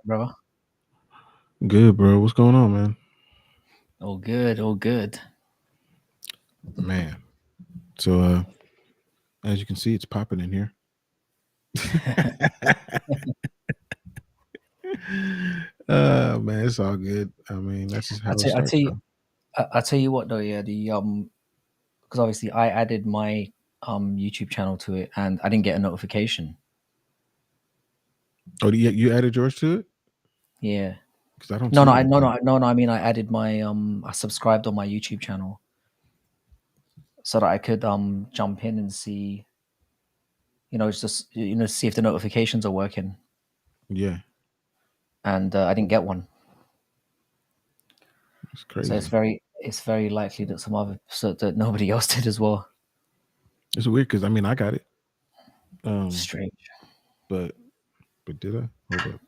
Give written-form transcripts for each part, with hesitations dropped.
brother? Good, bro. What's going on, man? All good, all good. Man. So as you can see, it's popping in here. Man, it's all good. I mean, that's just how it starts, bro. I tell you what though, yeah, because obviously I added my YouTube channel to it and I didn't get a notification. Oh, you added yours to it? Yeah. Because I don't No, see no, anything. I mean I added my I subscribed on my YouTube channel so that I could jump in and see, it's just see if the notifications are working. Yeah, And I didn't get one. it's So crazy. it's very likely that that nobody else did as well. It's weird because I mean I got it. Strange. But did I? Hold up.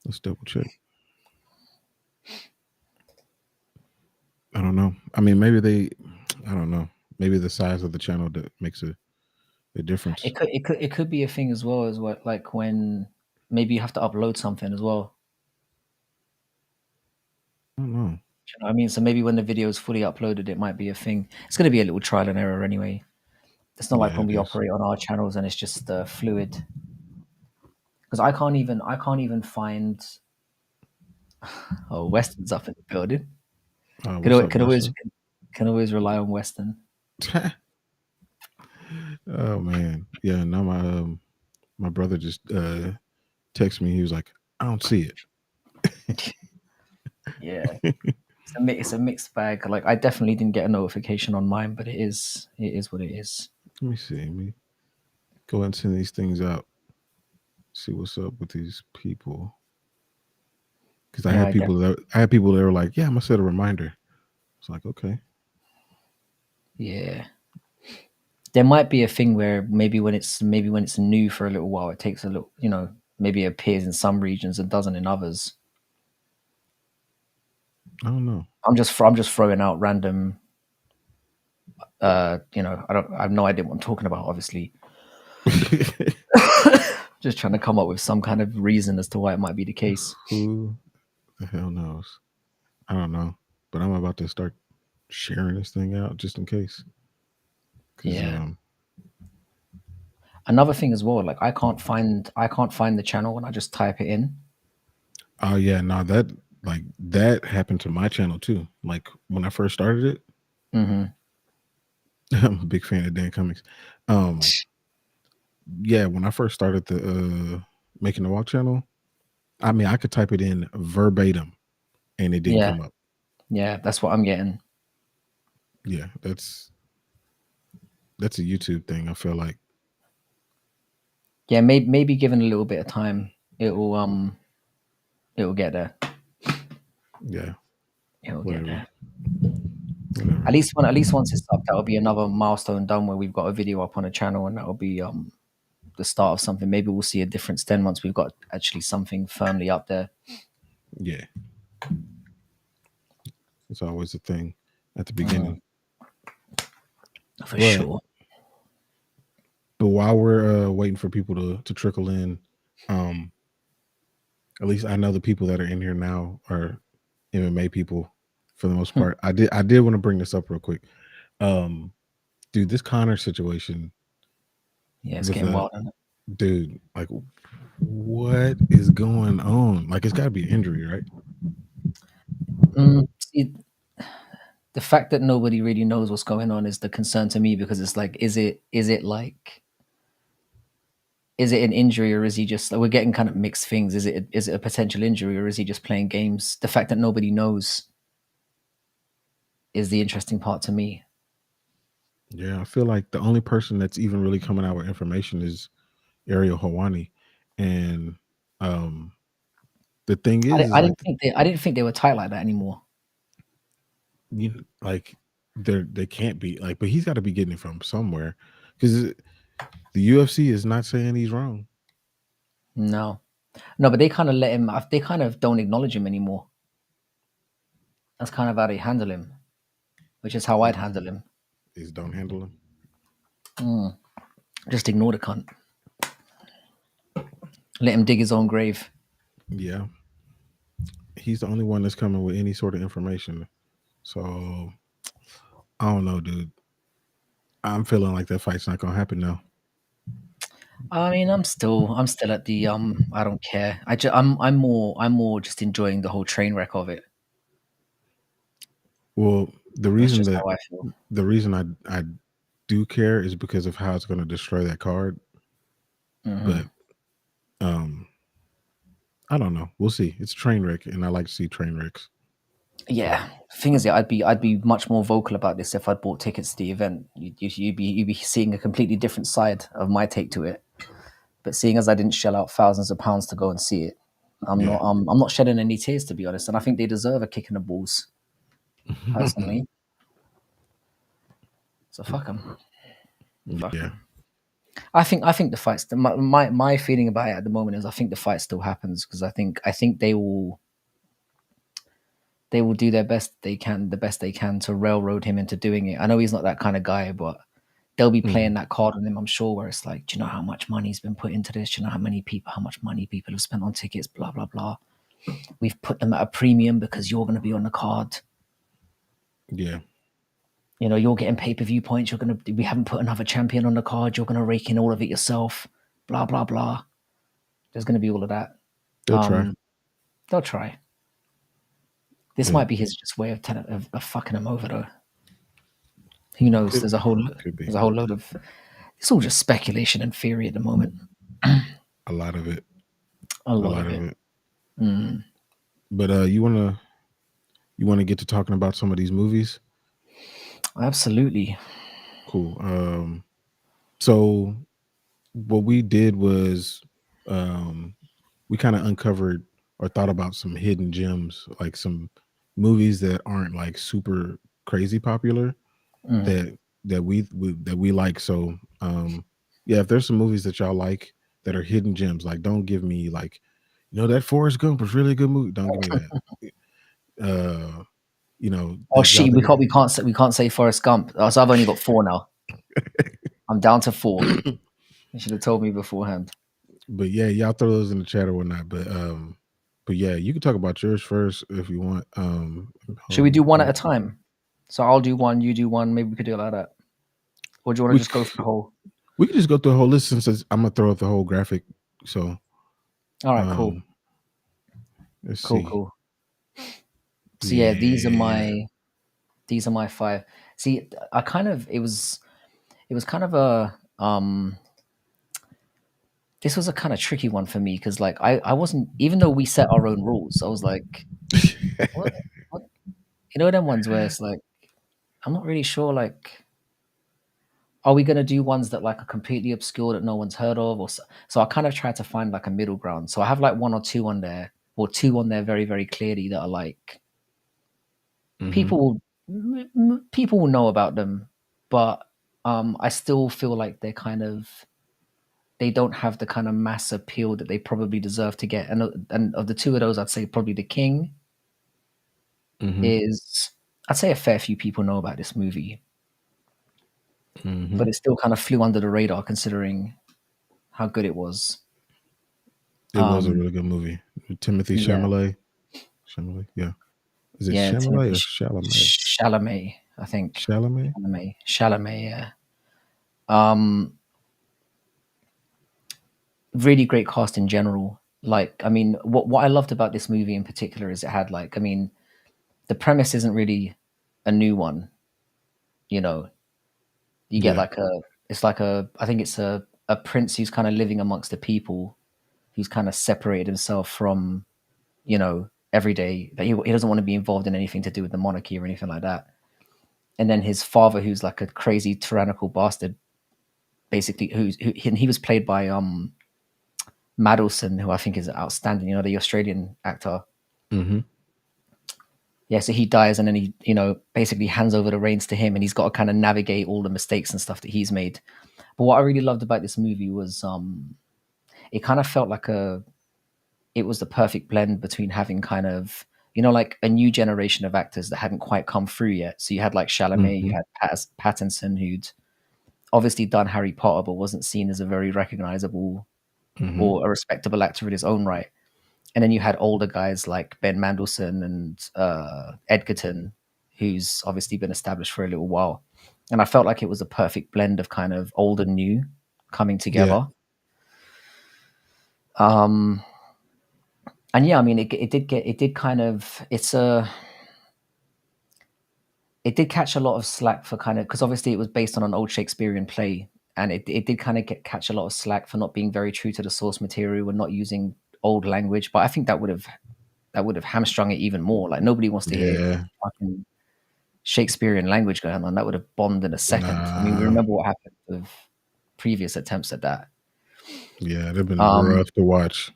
Let's double check. I don't know. I mean, I don't know. Maybe the size of the channel that makes a difference. It could be a thing as well as what, like, when maybe you have to upload something as well. I don't know. Do you know what I mean? So maybe when the video is fully uploaded, it might be a thing. It's going to be a little trial and error anyway. It's not like Yeah, when it we is. operate on our channels and it's just fluid. Because I can't even find. Oh, Weston's up in the building. Can, What's al- up, can always Weston? can always rely on Weston. Oh man, yeah. Now my brother just texted me. He was like, "I don't see Yeah, it." it's a mixed bag. Like, I definitely didn't get a notification on mine, but it is what it is. Let me see. Let me go and send these things out. See what's up with these people. Because Yeah, I had people that were like, "Yeah, I'm gonna set a reminder." It's like, okay, yeah. There might be a thing where maybe when it's new for a little while, it takes a little, maybe it appears in some regions and doesn't in others. I don't know. I'm just throwing out random. I have no idea what I'm talking about. Obviously, just trying to come up with some kind of reason as to why it might be the case. Who the hell knows? I don't know. But I'm about to start sharing this thing out just in case. Because Yeah. Another thing as well, like I can't find the channel when I just type it in. oh yeah, no, that happened to my channel too. Like when I first started it, Hmm. I'm a big fan of Dan Cummings. Um, yeah, when I first started the making the walk channel, I mean, I could type it in verbatim and it didn't Yeah, come up. yeah, that's what I'm getting. Yeah, that's a YouTube thing. I feel like, Yeah, maybe given a little bit of time, it'll get there. yeah, It'll get whatever, there. whatever. At least once it's up, that'll be another milestone done where we've got a video up on a channel, and that'll be the start of something. Maybe we'll see a difference then once we've got actually something firmly up there. Yeah, it's always a thing at the Mm, beginning. for But sure. while we're waiting for people to trickle in, um, at least I know the people that are in here now are MMA people for the most Hmm. part. I did want to bring this up real quick. Um, dude, this Connor situation Yeah, it's with getting a wild. Isn't it? dude, like, what is going on? Like, it's got to be an injury, right? See, the fact that nobody really knows what's going on is the concern to me because it's like, is it an injury or is he just like, we're getting kind of mixed things? Is it a potential injury or is he just playing games? The fact that nobody knows is the interesting part to me. Yeah, I feel like the only person that's even really coming out with information is Ariel Hawani, and um, the thing is like I didn't think they were tight like that anymore. like they can't be like, but he's got to be getting it from somewhere because the UFC is not saying he's wrong. No, no, but they kind of let him. They kind of don't acknowledge him anymore. That's kind of how they handle him, which is how I'd Is, handle him. is don't handle him. Just ignore the cunt. Let him dig his own grave. Yeah, he's the only one that's coming with any sort of information. So I don't know, dude. I'm feeling like that fight's not gonna happen now. I mean, I'm still at the I don't care. I'm more just enjoying the whole train wreck of it. Well, the That's reason just that how I feel. the reason I do care is because of how it's going to destroy that card. Hmm. But um, I don't know. We'll see. It's train wreck, and I like to see train wrecks. So Yeah, thing is, yeah, I'd be much more vocal about this if I'd bought tickets to the event. You'd be seeing a completely different side of my take to it. But seeing as I didn't shell out thousands of pounds to go and see it, yeah, I'm not shedding any tears, to be honest. And I think they deserve a kick in the balls, personally. So fuck them, fuck yeah, them. I think the fights. My feeling about it at the moment is I think the fight still happens because I think they will do their best they can, the best they can to railroad him into doing it. I know he's not that kind of guy, but they'll be Mhm. playing that card on him, I'm sure, where it's like, do you know how much money's been put into this? Do you know how much money people have spent on tickets? Blah blah blah. We've put them at a premium because you're going to be on the card. Yeah. You're getting pay-per-view points. We haven't put another champion on the card. You're going to rake in all of it yourself. Blah blah blah. There's going to be all of that. They'll try. Um, they'll try. This Yeah, might be his just way of fucking him over, though. Who knows? could There's a whole could there's be a whole load of. It's all just speculation and theory at the moment. a lot of it. A A lot lot of of it. it. Mm, But you wanna get to talking about some of these movies? absolutely. Cool. So what we did was um we kind of uncovered or thought about some hidden gems, like some movies that aren't like super crazy popular Mm. that we like. So yeah, if there's some movies that y'all like that are hidden gems, like don't give me like, that Forrest Gump was really a good movie. Don't give me that. Uh, Oh that y'all shit, think we can't say Forrest Gump. Oh, so I've only got four now. I'm down to four. You should have told me beforehand. but yeah, y'all throw those in the chat or whatnot. But yeah, you can talk about yours first if you want. Should Hold we do on. one at a time? So I'll do one, you do one. Maybe we could do it like that. Or do you want to We just go for the whole? we can just go through the whole list since I'm gonna throw out the whole graphic. So All right, cool, um let's cool, see. cool. So yeah, these are Yeah. my five. See, I kind of it was kind of a this was a kind of tricky one for me because like I wasn't, even though we set our own rules, I was like, what, what? Them ones where it's like I'm not really sure, like, are we gonna do ones that like are completely obscure that no one's heard of, or so I kind of tried to find like a middle ground. So I have like one or two on there, or two on there very very clearly that are like hmm people will know about them, but I still feel like they don't have the kind of mass appeal that they probably deserve to get. And of the two of those, I'd say probably The King hmm is. I'd say a fair few people know about this movie, hmm but it still kind of flew under the radar considering how good it was. It was a Um, really good movie. Timothy yeah, Chalamet. Chalamet, yeah. Is it yeah, Chalamet Timothy or Chalamet? Chalamet, I think. Chalamet? Chalamet, yeah. Um, really great cast in general. Like, I mean, what I loved about this movie in particular is it had like, I mean, the premise isn't really a new one. You know, you get Yeah. like it's like I think it's a prince who's kind of living amongst the people, who's kind of separated himself from, every day. That he doesn't want to be involved in anything to do with the monarchy or anything like that. And then his father, who's like a crazy tyrannical bastard, basically, and he was played by Madelson, who I think is outstanding. The Australian actor. hmm Yeah, so he dies, and then he, basically hands over the reins to him, and he's got to kind of navigate all the mistakes and stuff that he's made. But what I really loved about this movie was, it kind of felt like it was the perfect blend between having kind of, like a new generation of actors that hadn't quite come through yet. So you had like Chalamet, you hmm had Pattinson, who'd obviously done Harry Potter, but wasn't seen as a very recognizable hmm or a respectable actor in his own right. And then you had older guys like Ben Mandelson and Edgerton, who's obviously been established for a little while. And I felt like it was a perfect blend of kind of old and new coming Yeah. together. And yeah, I mean, it did kind of, it did catch a lot of slack for kind of, because obviously it was based on an old Shakespearean play. And it did kind of catch a lot of slack for not being very true to the source material and not using old language. But I think that would have hamstrung it even more. Like nobody wants to hear Yeah. fucking Shakespearean language going on. That would have bombed in a second. I mean, we Nah. remember what happened with previous attempts at that. Yeah, they've been Um, rough to watch.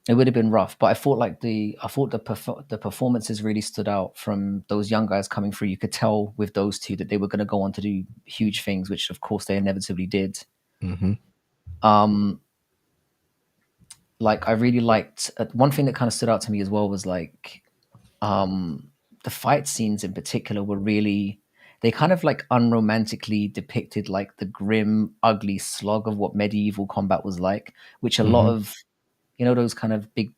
it would have been rough, but I thought the performances really stood out from those young guys coming through. You could tell with those two that they were going to go on to do huge things, which of course they inevitably did. Hmm. Um, like I really liked one thing that kind of stood out to me as well was like the fight scenes in particular were really, they kind of like unromantically depicted like the grim, ugly slog of what medieval combat was like, which a lot Hmm. of, those kind of big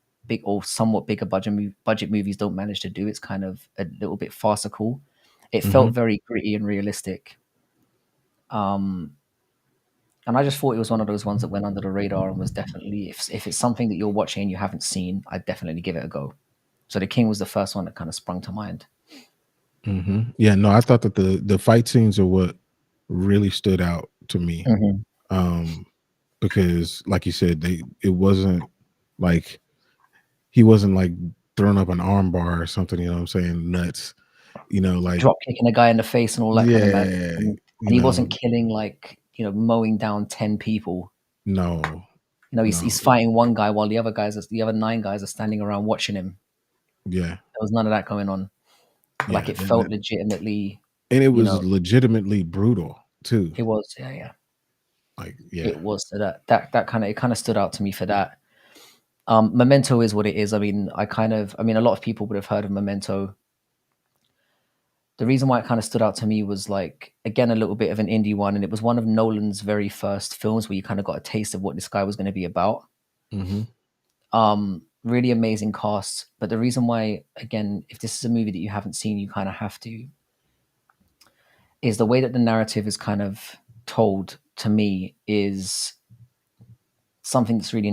or somewhat bigger budget movies don't manage to do. It's kind of a little bit farcical. It Hmm. felt very gritty and realistic. And I just thought it was one of those ones that went under the radar and was definitely, if it's something that you're watching and you haven't seen, I'd definitely give it a go. So The King was the first one that kind of sprung to mind. Hmm. Yeah, no, I thought that the fight scenes are what really stood out to me. Mhm. Um, because like you said, it wasn't like he wasn't like throwing up an arm bar or something, you know what I'm saying? Nuts. Like Drop kicking a guy in the face and all that kind of madness. yeah, And he wasn't killing like, mowing down 10 people. no, He's no, fighting one guy while the other 9 guys are standing around watching him. yeah, There was none of that going on. Like yeah, it felt legitimately, and it you was know, legitimately brutal too. it was, yeah. Like, yeah. It was. So it kind of stood out to me for that. Memento is what it is. I mean, a lot of people would have heard of Memento. The reason why it kind of stood out to me was like, again, a little bit of an indie one. And it was one of Nolan's very first films where you kind of got a taste of what this guy was going to be about. Hmm. Really amazing cast. But the reason why, again, if this is a movie that you haven't seen, you kind of have to, is the way that the narrative is kind of told to me is something that's really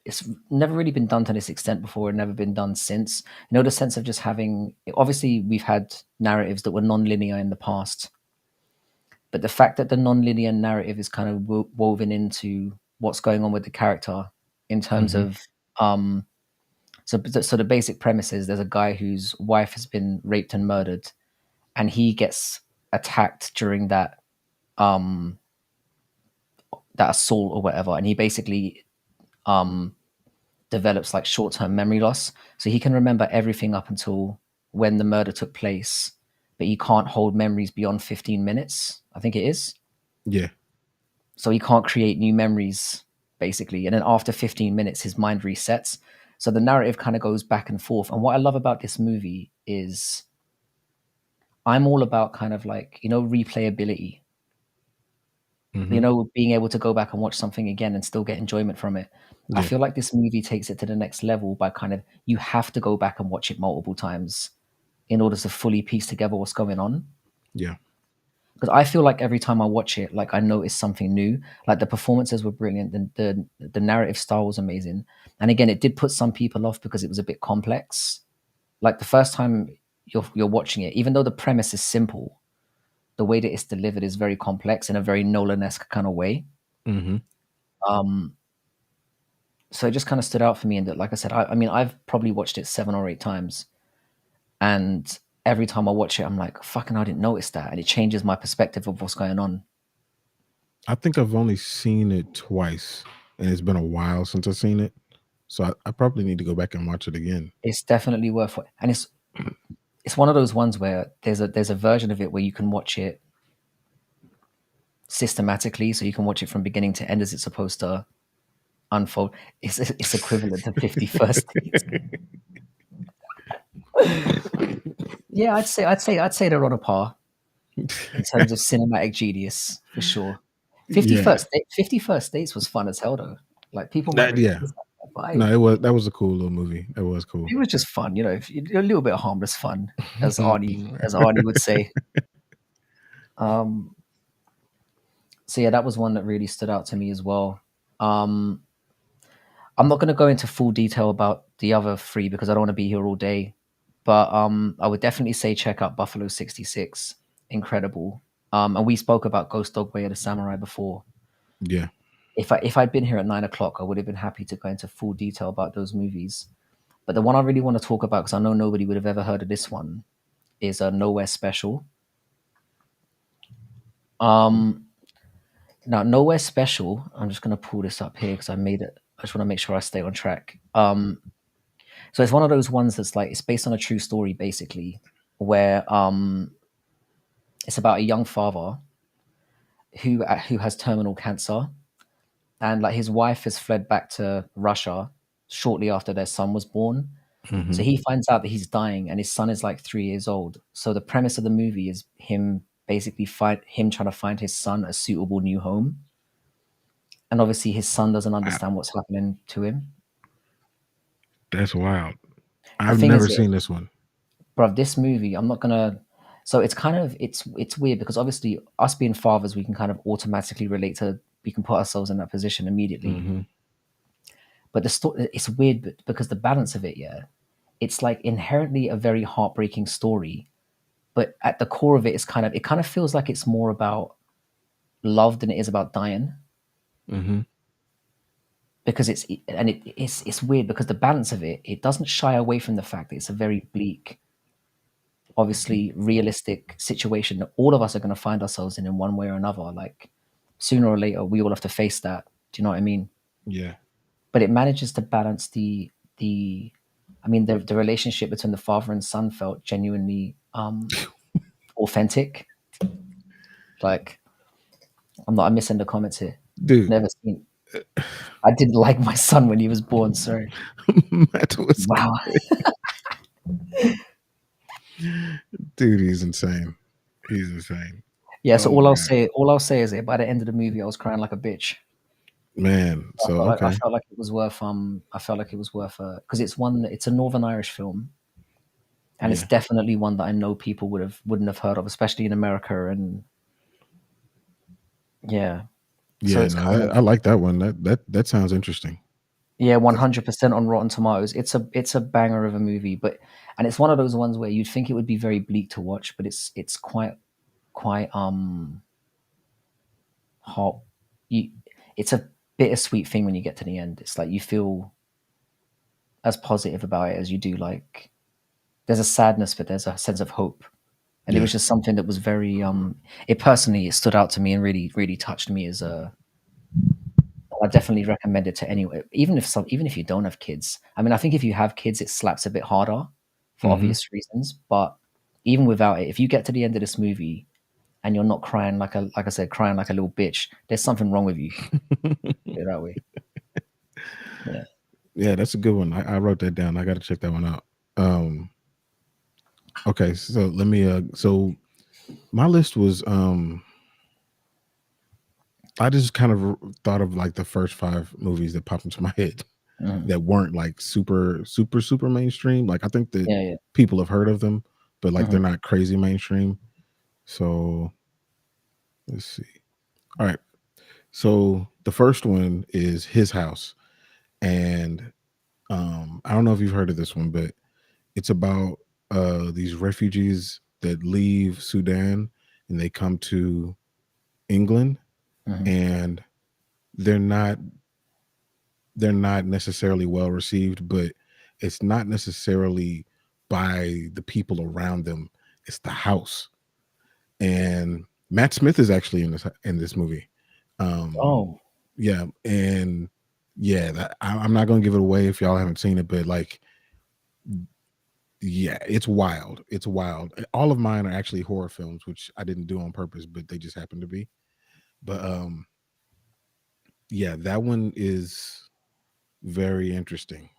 it's never really been done to this extent before and never been done since. The sense of just having, obviously we've had narratives that were non-linear in the past, but the fact that the non-linear narrative is kind of woven into what's going on with the character in terms Hmm. of so the basic premise is there's a guy whose wife has been raped and murdered, and he gets attacked during um that assault or whatever, and he basically develops like short-term memory loss. So he can remember everything up until when the murder took place, but he can't hold memories beyond 15 minutes, I think it is. Yeah. So he can't create new memories, basically. And then after 15 minutes, his mind resets. So the narrative kind of goes back and forth. And what I love about this movie is I'm all about kind of like, replayability, Hmm. being able to go back and watch something again and still get enjoyment from it. I Yeah. feel like this movie takes it to the next level by kind of, you have to go back and watch it multiple times in order to fully piece together what's going on. Yeah. Because I feel like every time I watch it, like I notice something new. Like the performances were brilliant, the narrative style was amazing, and again, it did put some people off because it was a bit complex. Like the first time you're watching it, even though the premise is simple, the way that it's delivered is very complex in a very Nolan-esque kind of way. Hmm. Um, so it just kind of stood out for me. And that, like I said, I mean, I've probably watched it 7 or 8 times, and every time I watch it, I'm like, fucking, I didn't notice that, and it changes my perspective of what's going on. I think I've only seen it twice, and it's been a while since I've seen it. So I probably need to go back and watch it again. It's definitely worth it, and it's one of those ones where there's a version of it where you can watch it systematically, so you can watch it from beginning to end as it's supposed to unfold. It's equivalent to 51st Dates. Yeah, I'd say they're on a par in terms of cinematic genius for sure. Yeah. 51st Dates was fun as hell though. Like people might Yeah. realize that. vibe. No, that was a cool little movie. It was cool. It was just fun, you know, a little bit of harmless fun, as Arnie would say. Um, so yeah, that was one that really stood out to me as well. Um, I'm not going to go into full detail about the other three because I don't want to be here all day. But I would definitely say check out Buffalo 66. Incredible. And we spoke about Ghost Dog Way of the Samurai before. Yeah. If I'd been here at 9 o'clock, I would have been happy to go into full detail about those movies. But the one I really want to talk about, because I know nobody would have ever heard of this one, is a Nowhere Special. Um, Now, Nowhere Special. I'm just going to pull this up here because I made it. I just want to make sure I stay on track. So it's one of those ones that's like it's based on a true story, basically, where it's about a young father who has terminal cancer, and like his wife has fled back to Russia shortly after their son was born. Hmm. So he finds out that he's dying, and his son is like 3 years old. So the premise of the movie is him basically him trying to find his son a suitable new home, and obviously his son doesn't Wow, understand what's happening to him. that's wild. The I've thing never is, seen this one. bruv, this movie, I'm not gonna. So it's kind of it's weird because obviously us being fathers, we can kind of automatically relate to. We can put ourselves in that position immediately. Hmm. But the story, it's weird because the balance of it, yeah, it's like inherently a very heartbreaking story. But at the core of it, it kind of feels like it's more about love than it is about dying. Hmm. Because it's weird because the balance of it doesn't shy away from the fact that it's a very bleak, obviously realistic situation that all of us are going to find ourselves in one way or another. Like sooner or later, we all have to face that. Do you know what I mean? Yeah. But it manages to balance the. I mean, the relationship between the father and son felt genuinely authentic. Like I'm missing the comments here. Dude, Never seen. I didn't like my son when he was born. Sorry. Matt was Wow. dude, he's insane. He's insane. Yeah. So Oh my god. all I'll say is that by the end of the movie, I was crying like a bitch. Man. So I okay. felt like it was worth I felt like it was worth because it's a Northern Irish film, and it's Yeah. definitely one that I know people wouldn't have heard of, especially in America. And yeah, so Yeah, it's no, kind of I like that one. That sounds interesting. yeah, That's 100% on Rotten Tomatoes. It's a banger of a movie, and it's one of those ones where you'd think it would be very bleak to watch, but it's quite hot. You it's a bittersweet thing when you get to the end. It's like you feel as positive about it as you do like there's a sadness, but there's a sense of hope. And it yeah. was just something that was very it stood out to me and really really touched me as a I definitely recommend it to anyone, even if you don't have kids. I mean, I think if you have kids, it slaps a bit harder for Hmm. obvious reasons. But even without it, if you get to the end of this movie and you're not crying like I said, crying like a little bitch, there's something wrong with you. Put it that way. Yeah. Yeah, that's a good one. I wrote that down. I got to check that one out. Um, okay, so let me. So my list was. I just kind of thought of like the first five movies that popped into my head Mhm. that weren't like super mainstream. Like I think that Yeah. Yeah. people have heard of them, but like Mhm. they're not crazy mainstream. So let's see. All right. So the first one is His House, and I don't know if you've heard of this one, but it's about these refugees that leave Sudan and they come to England, Mhm. and they're not they're not necessarily well received, but it's not necessarily by the people around them. It's the house. And Matt Smith is actually in this movie. Um, Oh. yeah, and yeah, I'm not gonna give it away if y'all haven't seen it, but like, yeah, it's wild. It's wild. All of mine are actually horror films, which I didn't do on purpose, but they just happen to be. But yeah, that one is very interesting,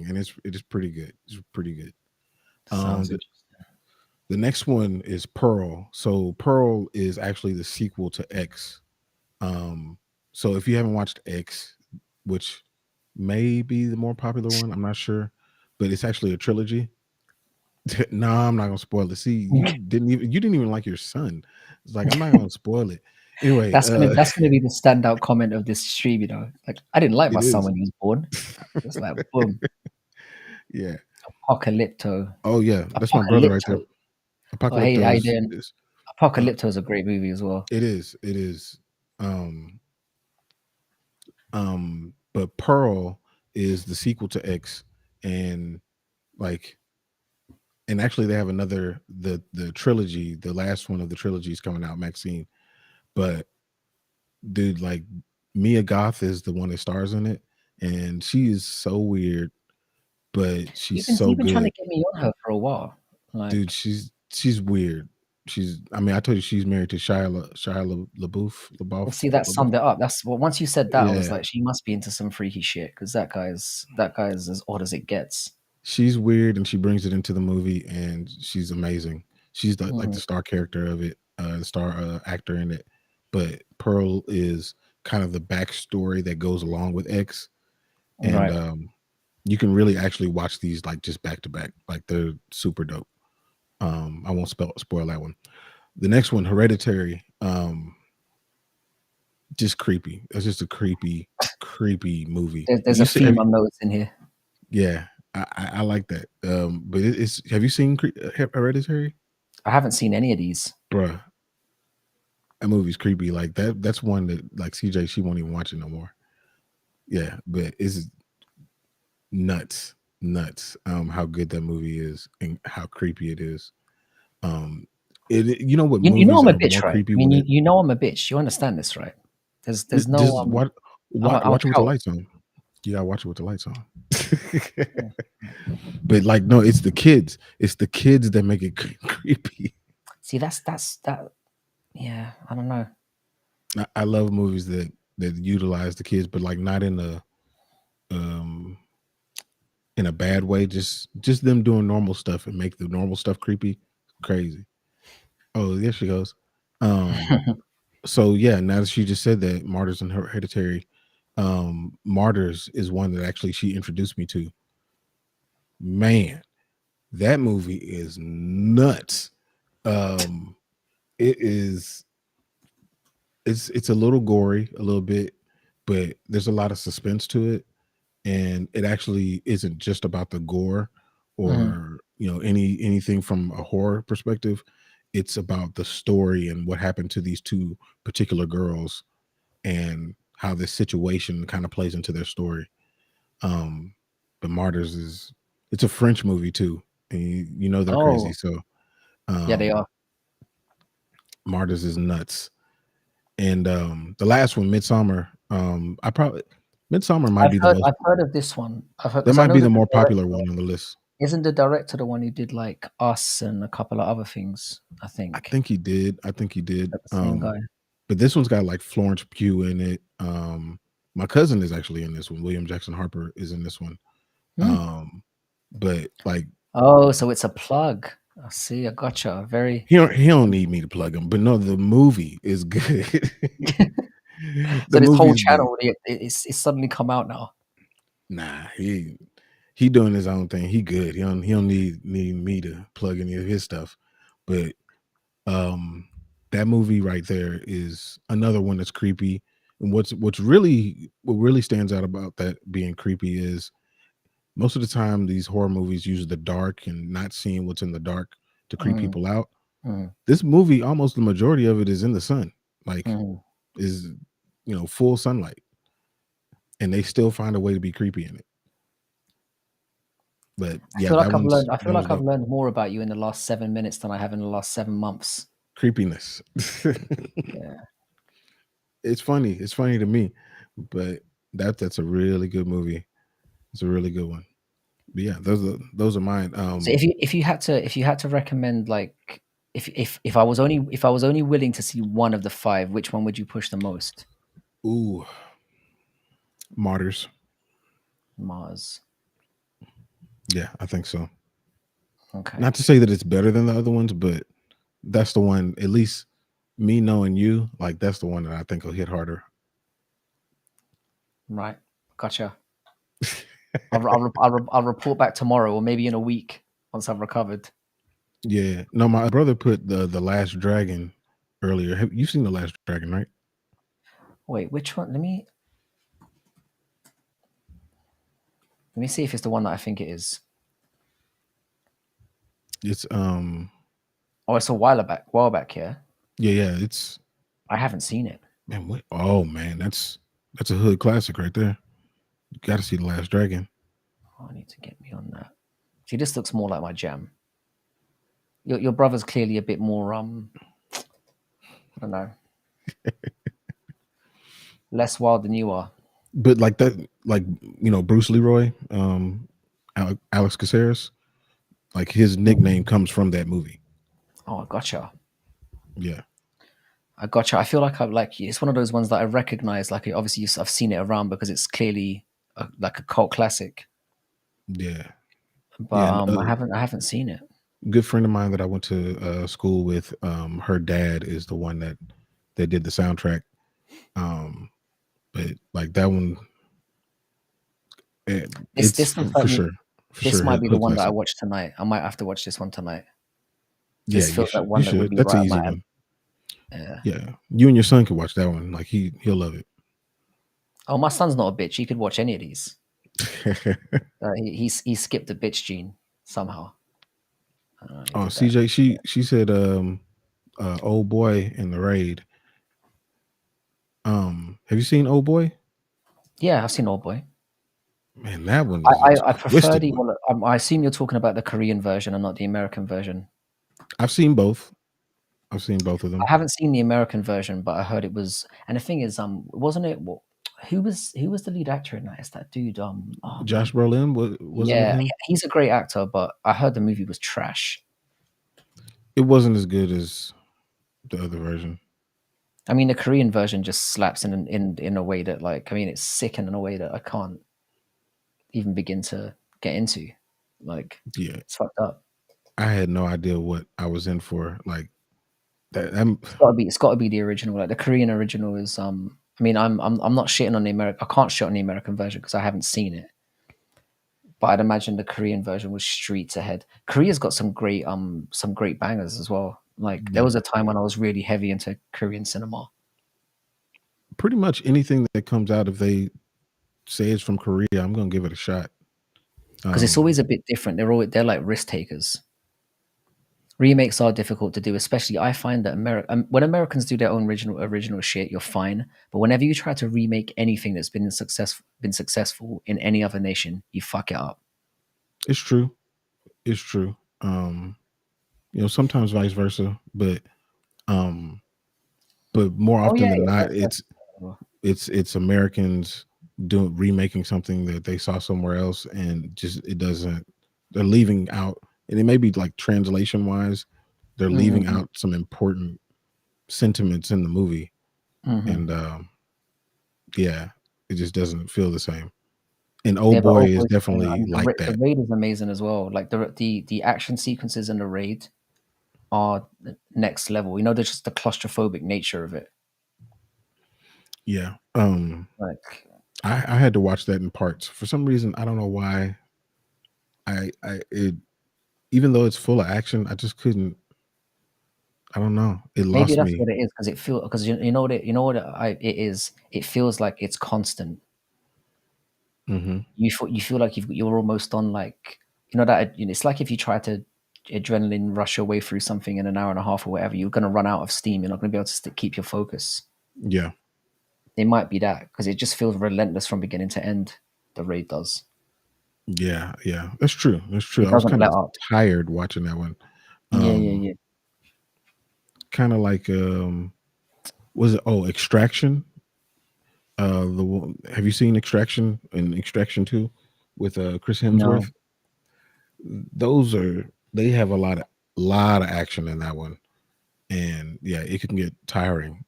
and it is pretty good. It's pretty good. Sounds The, interesting. the next one is Pearl. So Pearl is actually the sequel to X. Um, so if you haven't watched X, which maybe the more popular one. I'm not sure, but it's actually a trilogy. No, I'm not gonna spoil it. See, you didn't even like your son. It's like I'm not gonna spoil it. Anyway, That's gonna be the standout comment of this stream. Like I didn't like my it son is. when he was born. It's like boom, Yeah. Apocalypto, Oh yeah, that's my brother right there. Apocalypto. Oh hey, Apocalypto how you is doing? is uh, Apocalypto is a great movie as well. it is. It is. But Pearl is the sequel to X, and like, and actually they have another the trilogy. The last one of the trilogy is coming out, Maxine. But dude, like Mia Goth is the one that stars in it, and she is so weird, but she's so You've been trying to good, get me on her for a while. dude. Like She's weird. I mean, I told you she's married to see, that LaBeouf. summed it up. That's well. Once you said that, I was Yeah, like, she must be into some freaky shit because that guy is as odd as it gets. she's weird, and she brings it into the movie, and she's amazing. She's like the Mm, star character of it, the star actor in it. But Pearl is kind of the backstory that goes along with X, and right. you can really actually watch these like just back to back. Like they're super dope. I won't spoil that one. The next one, Hereditary, just creepy. It's just a creepy movie. There's You a see, theme I'm noticing here. yeah, I like that. But it's have you seen Hereditary? I haven't seen any of these. Bruh, that movie's creepy. Like that's one that like CJ, she won't even watch it no more. Yeah, but it's nuts. How good that movie is and how creepy it is. Um, you know what You know movies I'm a are bitch, more right? creepy I mean, when it you know I'm a bitch. You understand this, right? There's no just watch I'm a watch it with the coward. lights on. You gotta watch it with the lights on. Mm. But like, no, it's the kids. It's the kids that make it creepy. See, that. Yeah, I don't know. I love movies that utilize the kids, but like not um in a bad way. Just them doing normal stuff and make the normal stuff creepy. Crazy. Oh, there she goes. Um, so yeah, now that she just said that, Martyrs and Hereditary, Martyrs is one that actually she introduced me to. Man, that movie is nuts. Um, it is it's a little gory, a little bit, but there's a lot of suspense to it, and it actually isn't just about the gore Mhm. or anything from a horror perspective. It's about the story and what happened to these two particular girls and how this situation kind of plays into their story. Um, but Martyrs is it's a French movie too, and you know they're crazy. Oh, So yeah, they um, are. Martyrs is nuts. And the last one, Midsummer, I probably Midsummer might be the most. I've heard of this one. I've heard That because I might know be the that the more popular director one on the list. isn't the director the one who did like Us and a couple of other things. I I think think he did. I think he is did. that the same guy? But this one's got like Florence Pugh in it. My cousin is actually in this one. William Jackson Harper is in this one. Hmm. Um, but like Oh, so it's a plug. I see. I gotcha. Very. he don't need me to plug him. But no, the movie is good. So The this movie whole is good. channel, it's suddenly come out now. Nah, he doing his own thing. He good. He don't need me to plug any of his stuff. But um that movie right there is another one that's creepy. And what really stands out about that being creepy is most of the time these horror movies use the dark and not seeing what's in the dark to creep Mhm, people out. mhm, This movie, almost the majority of it is in the sun, like mhm. is full sunlight, and they still find a way to be creepy in it. But yeah, I that feel one's like I've dope. learned more about you in the last 7 minutes than I have in the last 7 months. Creepiness. Yeah. It's funny. It's funny to me, but that's a really good movie. It's a really good one. But yeah, those are mine. So if you had to recommend, like, if I was only willing to see one of the five, which one would you push the most? Ooh, Martyrs. Mars. Yeah, I think so. Okay. Not to say that it's better than the other ones, but that's the one. At least me knowing you, like that's the one that I think will hit harder. Right. Gotcha. I'll report back tomorrow or maybe in a week once I've recovered. Yeah. No, my brother put the Last Dragon earlier. Have you seen the Last Dragon, right? Wait, which one? Let me see if it's the one that I think it is. It's Oh, it's a while back here. yeah, it's I haven't seen it. man, what oh man, that's a hood classic right there. You gotta see the Last Dragon. Oh, I need to get me on that. See, this looks more like my jam. Your brother's clearly a bit more I don't know, less wild than you are. But like that, like Bruce Leroy, Alex Caceres, like his nickname comes from that movie. Oh, I gotcha. Yeah, I feel like it's one of those ones that I recognize. Like obviously I've seen it around because it's clearly like a cult classic. yeah, But yeah. And I haven't seen it. good friend of mine that I went to school with, her dad is the one that did the soundtrack. But like that one, it's This looks like for sure, for this sure, might be the hood one that I classic. watch tonight. I might have to watch this one tonight. Yeah, This you feels like should. You one that would should. be That's right an up easy my alley. one. Yeah. Yeah, you and your son could watch that one. Like he'll love it. Oh, my son's not a bitch. He could watch any of these. He skipped the bitch gene somehow. I don't know, he Oh, did that. CJ, she said, old boy in the raid. Have you seen Old Boy? Yeah, I've seen Old Boy. Man, that one is I a prefer twisted the one. well, I assume you're talking about the Korean version and not the American version. I've seen both. I've seen both of I them. haven't seen the American version, but I heard it was. And the thing is, wasn't it? Who was the lead actor in that? It's that dude. Oh man, Josh Brolin wasn't it yeah, him? he's a great actor, but I heard the movie was trash. It wasn't as good as the other version. I mean, the Korean version just slaps in a way that, like, I mean, it's sick in a way that I can't even begin to get into. Like, Yeah, it's fucked up. I had no idea what I was in for. Like that. I'm It's got to be the original. Like the Korean original is. I mean, I'm not shitting on the American. I can't shit on the American version because I haven't seen it. But I'd imagine the Korean version was streets ahead. Korea's got some great bangers as well. Like there yeah, was a time when I was really heavy into Korean cinema pretty much anything that comes out, if they say it's from Korea, I'm gonna give it a shot. because it's always a bit different. They're like risk takers. Remakes are difficult to do, especially I find that when Americans do their own original shit, you're fine. But whenever you try to remake anything that's been successful in any other nation, you fuck it up. It's true. It's true. Sometimes vice versa, um, but more Oh often yeah, than yeah, not, vice versa. it's Americans doing remaking something that they saw somewhere else, and just it doesn't. They're leaving out, and it may be like translation wise, they're leaving Mm-hmm, out some important sentiments in the movie, mm-hmm. and yeah, it just doesn't feel the same. And Old Yeah, but Boy oh is boy, definitely like the that. raid is amazing as well. Like the action sequences in the raid are next level. There's just the claustrophobic nature of it. Yeah. Like I had to watch that in parts for some reason. I don't know why. It even though it's full of action, I just couldn't. I don't know. It maybe lost that's me. what it is because it is. It feels like it's constant. Hmm. You feel like you're almost on like that it's like if you try to adrenaline rush your way through something in an hour and a half or whatever, you're going to run out of steam. You're not going to be able to keep your focus. Yeah. It might be that because it just feels relentless from beginning to end. The raid does. Yeah. Yeah. That's true. That's true. It I was doesn't kind let of up. tired watching that one. Yeah, yeah, Um, yeah. kind of like was it Extraction? Have you seen Extraction and Extraction 2 with Chris No. Hemsworth? They have a lot of action in that one. And yeah, it can get tiring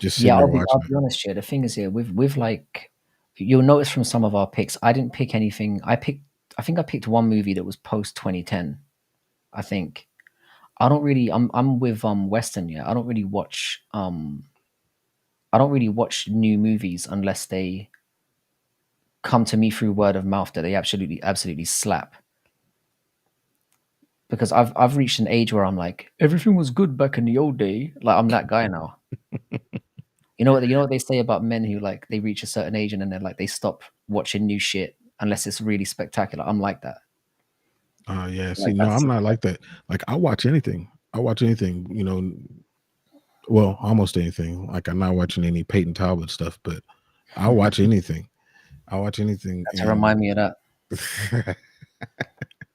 just Yeah, sitting there I'll watching be it. honest here. The thing is here with like you'll notice from some of our picks, I didn't pick anything. I think I picked one movie that was post 2010. I think I don't really. I'm with Western. Yeah, I don't really watch new movies unless they come to me through word of mouth that they absolutely slap. Because I've reached an age where I'm like, everything was good back in the old day. Like I'm that guy now. You know what they say about men who like they reach a certain age and then they're like they stop watching new shit unless it's really spectacular. I'm like that. Yeah. See, Like no, that's I'm not like that. Like I watch anything. Well, almost anything. Like I'm not watching any Peyton Talbot stuff, but I'll watch anything. I'll watch anything. to remind me of that. And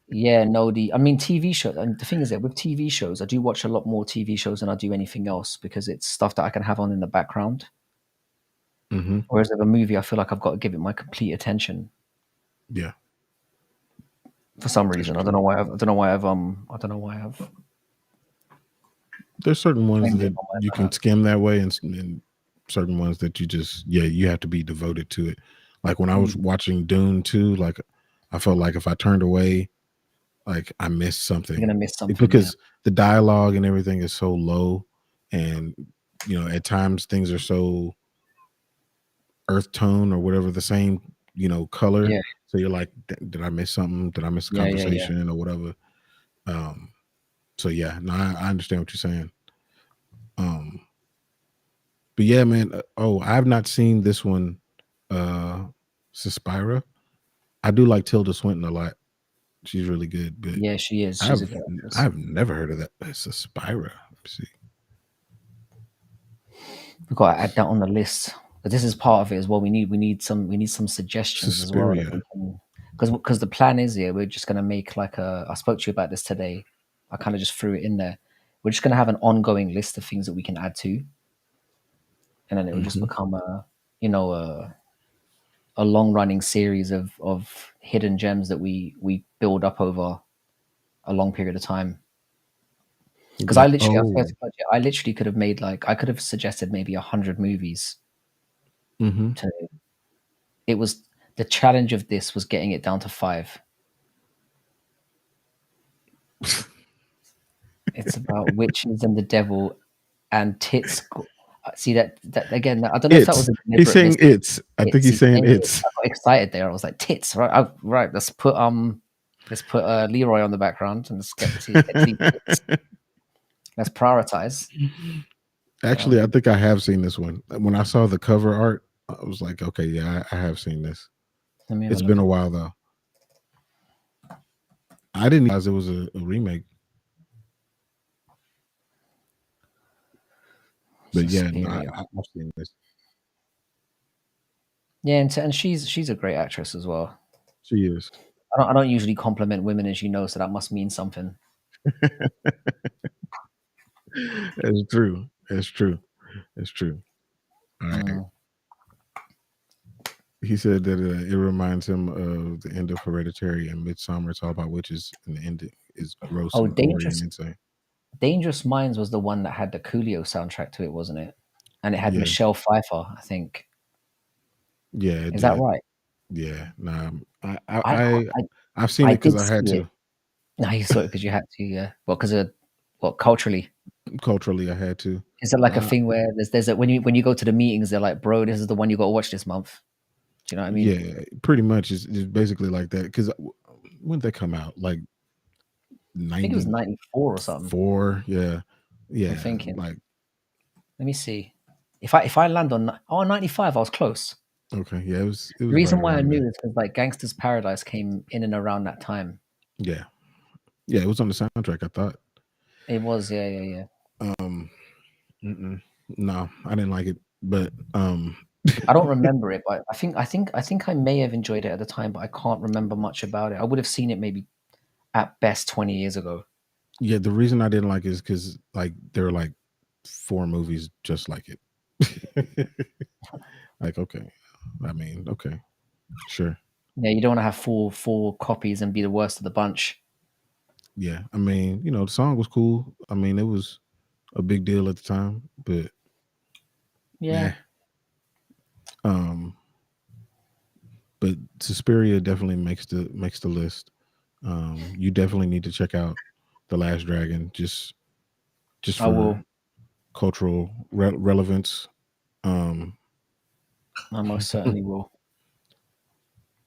Yeah, no, I mean TV shows, and the thing is that with TV shows, I do watch a lot more TV shows than I do anything else because it's stuff that I can have on in the background. Mhm. Whereas with a movie, I feel like I've got to give it my complete attention Yeah, for some that's reason. I don't true. know why. I don't know why I've There's certain ones framed it in that my mind you like can that. skim that way, and certain ones that you have to be devoted to it. Like when I was Mm, watching Dune 2, like I felt like if I turned away, like I missed you're something. gonna miss something, yeah. Because the dialogue and everything is so low, and at times things are so earth tone or whatever, the same color. Yeah, So you're like, did I miss something? Did I miss a yeah. conversation or whatever? Um, so yeah, no, I understand what you're saying. Um, but yeah, man. I have not seen this one, uh, Suspira. I do like Tilda Swinton a lot. She's really good, but Yeah, she is. She's a I've good actress. I've never heard of that. Suspira. Let me see. We've got to add that on the list. But this is part of it as well. We need some suggestions as well that we Suspiria. can because the plan is here. We're just gonna make like a. I spoke to you about this today. I kind of just threw it in there. We're just gonna have an ongoing list of things that we can add to, and then it will just Hmm. become you know a long running series of hidden gems that we build up over a long period of time. Because Like, I swear to God, yeah, I literally could have made like I could have suggested maybe 100 movies hmm. to. It was the challenge of this was getting it down to 5. It's about witches and the devil and tits. See that again. I don't know if that was It's a he's deliberate saying mistake. it's. I think Tits. he's He's saying saying it. it's. I got excited there. I was like tits. Right, right. Let's put Leroy on the background and let's get to tits. Let's prioritize. Actually, I think I have seen this one. When I saw the cover art, I was like, okay, yeah, I have seen this. Let me have a It's been look a at while though. I didn't realize it was a remake. But yeah, no, Suspiria. I've seen this. Yeah, and she's a great actress as well. She is. I don't usually compliment women, as you know, so that must mean something. That's true. That's true. That's true. All right. Mm. He said that it reminds him of the end of Hereditary and Midsummer. It's all about witches, and the end is gross Oh, and gory and insane. Dangerous Minds was the one that had the Coolio soundtrack to it, wasn't it? And it had Yeah, Michelle Pfeiffer, I think. yeah, it Is that did. right? Yeah, nah, I, I, I I I, I've seen I it because did I had see it. to. No, you saw it because you had to, yeah. Well, because of what culturally? Culturally, I had to. Is it like a Uh, thing where there's a when you go to the meetings, they're like, bro, this is the one you got to watch this month. Do you know what I mean? yeah, pretty much is basically like that. Because when did they come out? Like I think it was 94. 94 or something. Yeah, I'm yeah. thinking. Like Let me see. If I land on 95, I was close. okay, yeah. It The was right reason why I around knew there. is because like Gangsta's Paradise came in and around that time. Yeah, yeah. It was on the soundtrack. I thought. It was, yeah. Um, mm-mm. No, I didn't like it, but I don't remember it, but I think I may have enjoyed it at the time, but I can't remember much about it. I would have seen it maybe at best 20 years ago. yeah, the reason I didn't like it is because like there were like 4 movies just like it. Like okay, I mean okay, sure, Yeah, you don't want to have four copies and be the worst of the bunch. yeah. I mean the song was cool. I mean it was a big deal at the time, but Yeah, yeah. Um, but Suspiria definitely makes the list. You definitely need to check out The Last Dragon just I for will. cultural relevance. Um, I most certainly will.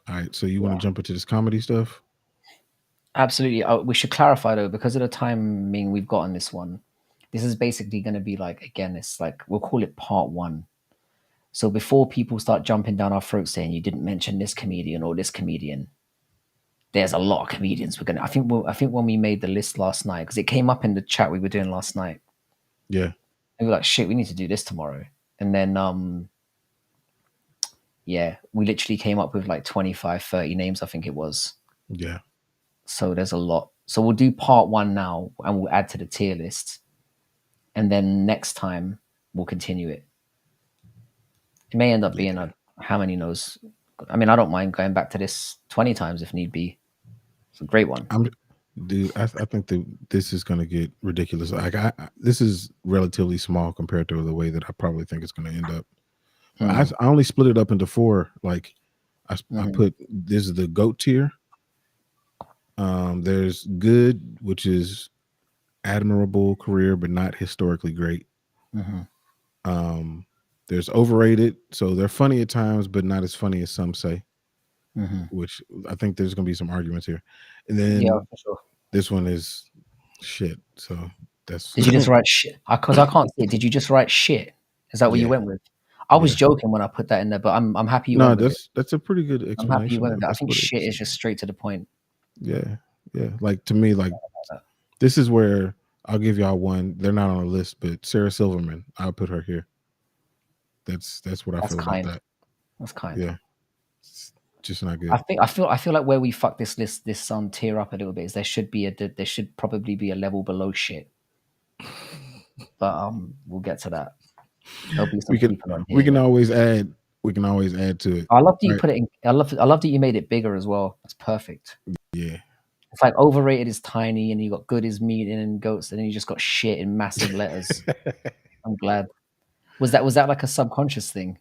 All right, so you want Yeah. to jump into this comedy stuff? Absolutely. We should clarify though, because of the timing we've got on this one. This is basically going to be like, again, it's like we'll call it part one. So before people start jumping down our throats saying you didn't mention this comedian or this comedian, there's a lot of comedians we're gonna. I think when we made the list last night, because it came up in the chat we were doing last night, Yeah, and we were like, shit, we need to do this tomorrow. And then yeah, we literally came up with like 25, 30 names, I think it was. yeah, So there's a lot. So we'll do part one now and we'll add to the tier list. And then next time we'll continue it. It may end up being yeah. how many knows? I mean, I don't mind going back to this 20 times if need be. It's a great one. I'm, dude. I think that this is gonna get ridiculous. Like, this is relatively small compared to the way that I probably think it's gonna end up. But Mm, I only split it up into four. Like, I mhm, put this is the GOAT tier. There's good, which is admirable career, but not historically great. mhm, Um, there's overrated, so they're funny at times, but not as funny as some say. mhm. Which I think there's gonna be some arguments here. And Yeah, then for sure. this one is shit. So that's Did you just write shit? Because I can't see it. Did you just write shit? Is that what you yeah, went with? I was yeah. joking when I put that in there, but I'm happy you No, went with it. that's a pretty good I'm happy you explanation, went with man. it. I That's think what it shit is. is just straight to the point. Yeah, yeah. Like, to me, like, Like, this is where I'll give y'all one. They're not on the list, but Sarah Silverman, I'll put her here. That's what I that's feel about kind. that. That's kind. Yeah, it's just not good. I feel like where we fuck this list this tier up a little bit is there should probably be a level below shit. But we'll get to that. There'll be we some can people on we here. can always add to it. I love that you Right? put it in. I love that you made it bigger as well. That's perfect. Yeah. It's like overrated is tiny, and you got good is medium and goats, and then you just got shit in massive letters. I'm glad. Was that like a subconscious thing?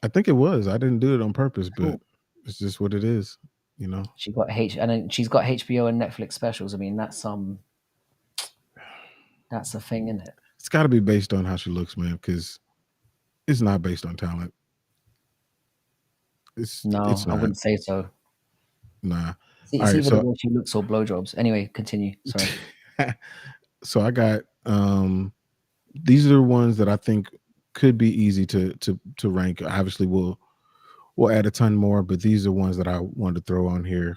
I think it was. I didn't do it on purpose, but Cool. it's just what it is. You know, She got and then she's got HBO and Netflix specials. I mean, that's a thing, isn't it? it's got to be based on how she looks, man, because it's not based on talent. It's No, I not. wouldn't say so. Nah. All It's right, either the way she looks or blowjobs. Anyway, continue. Sorry. so I got these are ones that I think could be easy to rank. Obviously, we'll add a ton more, but these are ones that I wanted to throw on here,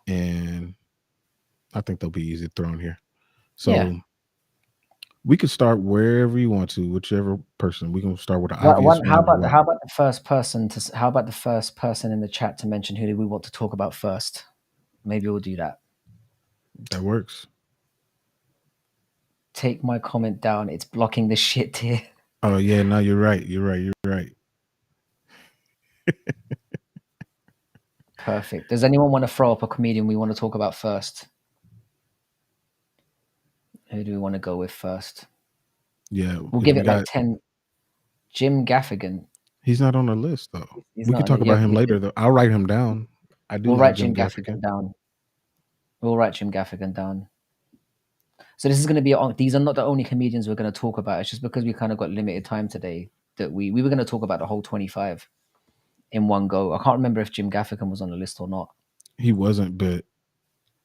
and I think they'll be easy to throw on here. Yeah. So we could start wherever you want to, whichever person. We can start with the obvious one. How about the first person how about the first person in the chat to mention who do we want to talk about first? Maybe we'll do that. That works. Take my comment down. It's blocking the shit here. Oh yeah, no, you're right. You're right. You're right. Perfect. Does anyone want to throw up a comedian we want to talk about first? Who do we want to go with first? Yeah, We'll 'cause give we it like got. 10. Jim Gaffigan. He's not on the list though. He's We not could on talk it. Yeah, about him later though. I'll write him down. I do we'll like write Jim Jim Gaffigan Gaffigan. down. We'll write Jim Gaffigan down. So this is going to be these are not the only comedians we're going to talk about. It's just because we kind of got limited time today that we were going to talk about the whole 25 in one go. I can't remember if Jim Gaffigan was on the list or not. He wasn't, but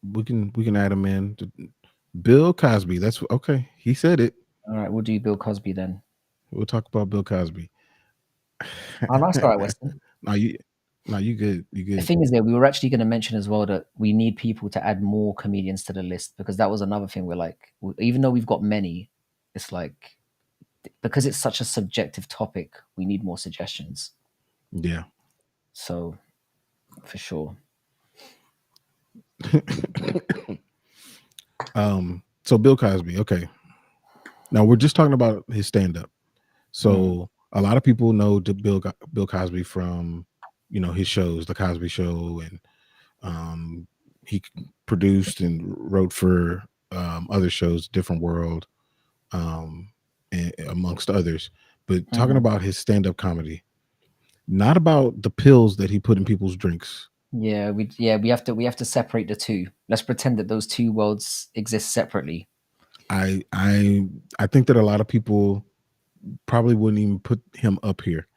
we can add him in. Bill Cosby. That's okay. He said it. All right, we'll do Bill Cosby then. We'll talk about Bill Cosby. Oh, that's all right, Weston. no, you, no, you good. You The good. thing is, that we were actually going to mention as well that we need people to add more comedians to the list because that was another thing. We're like, even though we've got many, it's like because it's such a subjective topic, we need more suggestions. Yeah. So, for sure. So Bill Cosby. Okay. Now we're just talking about his stand-up. So a lot of people know Bill Cosby from, his shows, The Cosby Show, and he produced and wrote for other shows, Different World, and amongst others. But talking about his stand-up comedy, not about the pills that he put in people's drinks. Yeah, we have to separate the two. Let's pretend that those two worlds exist separately. I think that a lot of people probably wouldn't even put him up here.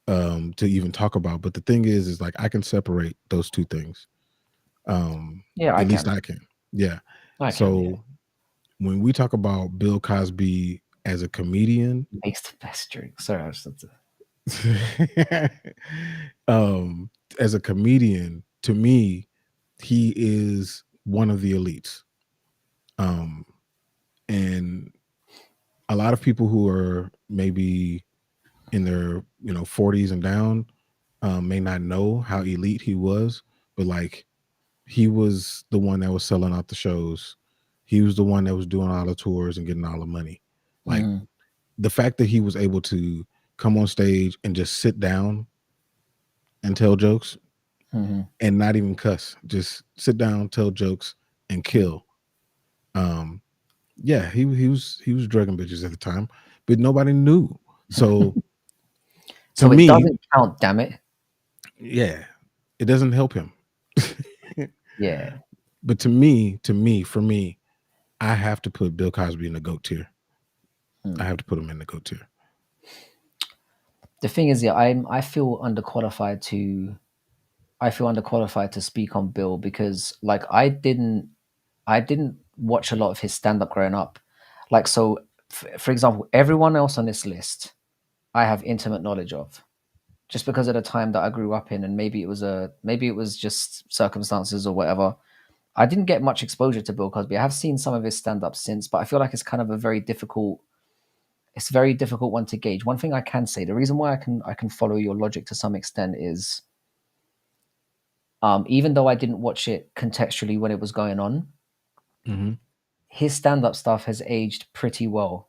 to even talk about. But the thing is like I can separate those two things. Yeah, I At least can. I can. Yeah. I can. Yeah, So when we talk about Bill Cosby as a comedian, makes the best drink. Sorry, I just um, as a comedian, to me, he is one of the elites. Um, and a lot of people who are maybe in their 40s and down may not know how elite he was, but like he was the one that was selling out the shows. He was the one that was doing all the tours and getting all the money. Like mm, the fact that he was able to come on stage and just sit down and tell jokes mm-hmm. and not even cuss, just sit down, tell jokes, and kill. Um, yeah, he was drugging bitches at the time, but nobody knew. So to So it me, doesn't count, damn it. yeah, it doesn't help him. Yeah. But for me, I have to put Bill Cosby in the GOAT tier. I Mm. have to put him in the GOAT tier. The thing is, yeah, I feel underqualified to speak on Bill because like I didn't watch a lot of his stand up growing up. Like so, for example, everyone else on this list I have intimate knowledge of just because of the time that I grew up in, and maybe it was just circumstances or whatever. I didn't get much exposure to Bill Cosby. I have seen some of his stand up since, but I feel like it's kind of a very difficult one to gauge. One thing I can say, the reason why I can follow your logic to some extent is, even though I didn't watch it contextually when it was going on, Mm-hmm. his stand up stuff has aged pretty well,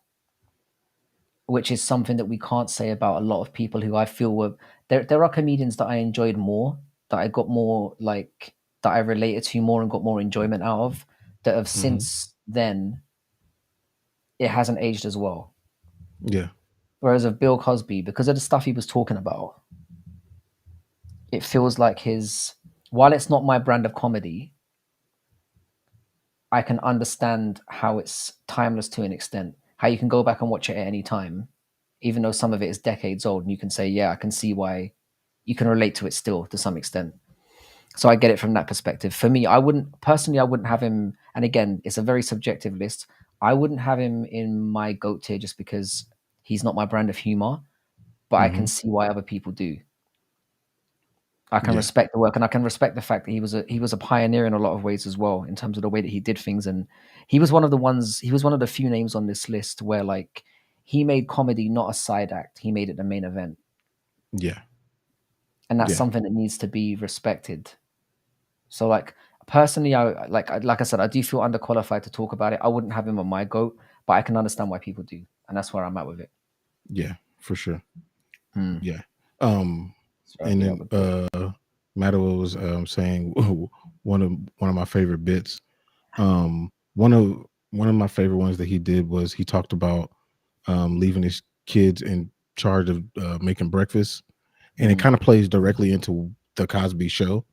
which is something that we can't say about a lot of people who I feel were there. There are comedians that I enjoyed more, that I got more like that I related to more and got more enjoyment out of, that have Mm-hmm. since then it hasn't aged as well. Yeah. Whereas of Bill Cosby, because of the stuff he was talking about, it feels like his while it's not my brand of comedy, I can understand how it's timeless to an extent. How you can go back and watch it at any time, even though some of it is decades old, and you can say, yeah, I can see why you can relate to it still to some extent. So I get it from that perspective. For me, I wouldn't have him, and again, it's a very subjective list. I wouldn't have him in my GOAT tier just because he's not my brand of humor, but I can Mm-hmm. see why other people do. I can Yeah. respect the work, and I can respect the fact that he was a pioneer in a lot of ways as well in terms of the way that he did things. And he was one of the few names on this list where like he made comedy not a side act, he made it the main event, Yeah. and that's Yeah. something that needs to be respected. So like personally, like I said, I do feel underqualified to talk about it. I wouldn't have him on my goat, but I can understand why people do, and that's where I'm at with it. Yeah. For sure. Hmm. Yeah. Um, So I and think that then would be Madeline was saying one of my favorite bits. One of my favorite ones that he did was he talked about leaving his kids in charge of making breakfast, and it mm, kind of plays directly into the Cosby Show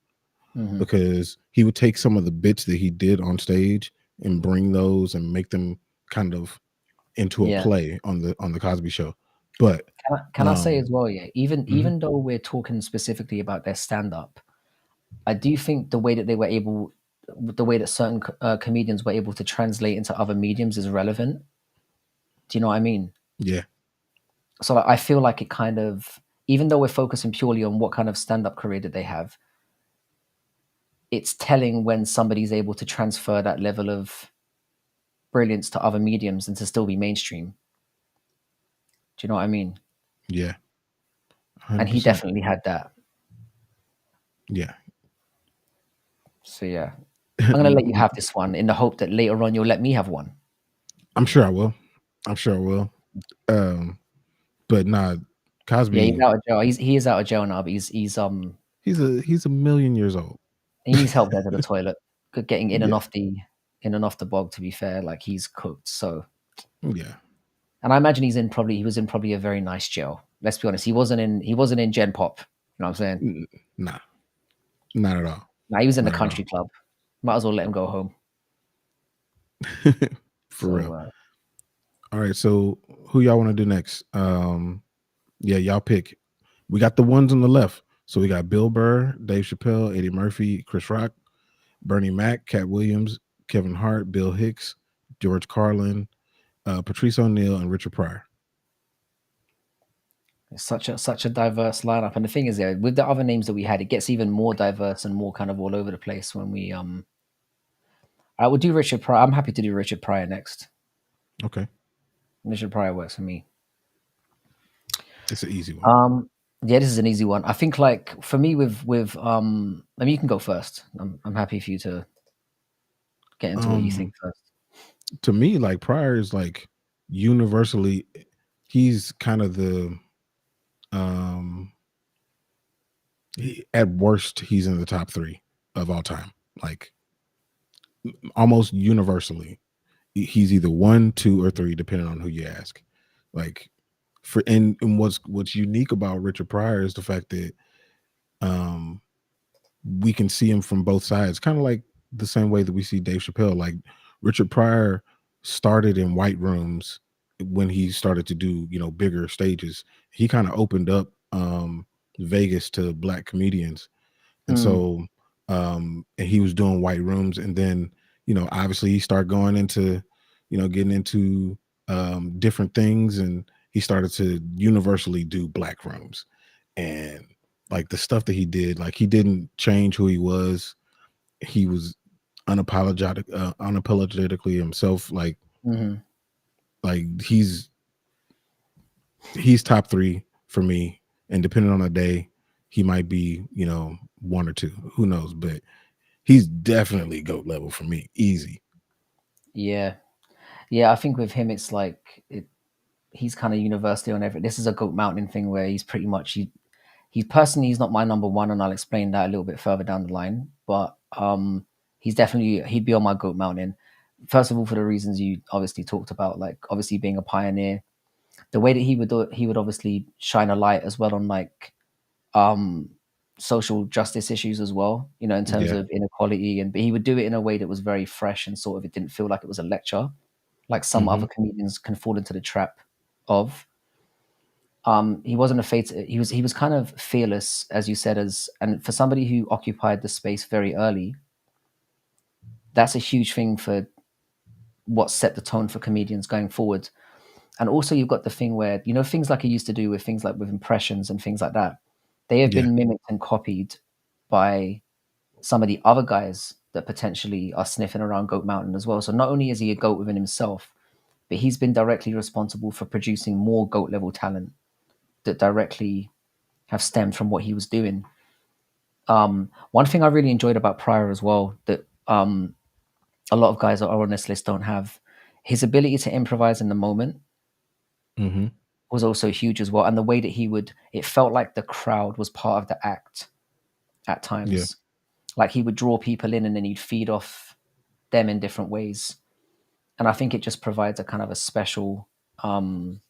hmm because he would take some of the bits that he did on stage and bring those and make them kind of into a yeah. play on the Cosby Show. But Can I say as well, yeah, mhm, even though we're talking specifically about their stand up, I do think the way that certain comedians were able to translate into other mediums is relevant. Do you know what I mean? yeah, So like, I feel like it kind of, even though we're focusing purely on what kind of stand up career did they have, it's telling when somebody's able to transfer that level of brilliance to other mediums and to still be mainstream. Do you know what I mean? yeah, And he 100%. definitely had that. Yeah. So yeah, I'm gonna let you have this one in the hope that later on you'll let me have one. I'm sure I will. I'm sure I will. Um, but nah, Yeah, he's Cosby, out of jail. He is out of jail now, but he's a million years old. he needs help there to the toilet. Getting Yeah, in and off the bog. To be fair, like he's cooked. So, yeah. and I imagine he was in probably a very nice jail. Let's be honest. He wasn't in Gen Pop. You know what I'm saying? Nah, not at all. Nah, he was in the Not at all. country club. Might as well let him go home. For So real. All right. So who y'all want to do next? Yeah, y'all pick. We got the ones on the left. So we got Bill Burr, Dave Chappelle, Eddie Murphy, Chris Rock, Bernie Mac, Cat Williams, Kevin Hart, Bill Hicks, George Carlin, Patrice O'Neill, and Richard Pryor. It's such a diverse lineup, and the thing is, yeah, with the other names that we had, it gets even more diverse and more kind of all over the place when we I would do Richard Pryor. I'm happy to do Richard Pryor next. Okay. Richard Pryor works for me. It's an easy one. Yeah, this is an easy one. I think, like, for me with I mean, you can go first. I'm happy for you to get into what you think first. To me, like Pryor is like universally, he's kind of the at worst, he's in the top 3 of all time. Like almost universally, he's either 1, 2, or 3, depending on who you ask. Like and what's unique about Richard Pryor is the fact that we can see him from both sides, kind of like the same way that we see Dave Chappelle. Like Richard Pryor started in white rooms when he started to do, bigger stages. He kind of opened up Vegas to black comedians. And so and he was doing white rooms, and then, obviously he started going into, getting into different things, and he started to universally do black rooms. And like the stuff that he did, like he didn't change who he was. He was unapologetically himself. Like he's top 3 for me. And depending on the day, he might be, 1 or 2. Who knows? But he's definitely GOAT level for me. Easy. Yeah. I think with him, it's like he's kind of universally on everything. This is a GOAT Mountain thing where he's pretty much he's personally, he's not my number one, and I'll explain that a little bit further down the line. But he'd be on my GOAT Mountain. First of all, for the reasons you obviously talked about, like obviously being a pioneer, the way that he would do it, he would obviously shine a light as well on like social justice issues as well, in terms of inequality, but he would do it in a way that was very fresh and sort of, it didn't feel like it was a lecture, like some other comedians can fall into the trap of. He wasn't afraid to, he was kind of fearless, as you said, and for somebody who occupied the space very early, that's a huge thing for what set the tone for comedians going forward. And also you've got the thing where, things like he used to do with things like with impressions and things like that, they have been mimicked and copied by some of the other guys that potentially are sniffing around GOAT Mountain as well. So not only is he a GOAT within himself, but he's been directly responsible for producing more GOAT level talent that directly have stemmed from what he was doing. One thing I really enjoyed about Pryor as well, that a lot of guys that are on this list don't have, his ability to improvise in the moment was also huge as well. And the way that it felt like the crowd was part of the act at times. Yeah. Like he would draw people in and then he'd feed off them in different ways. And I think it just provides a kind of a special, it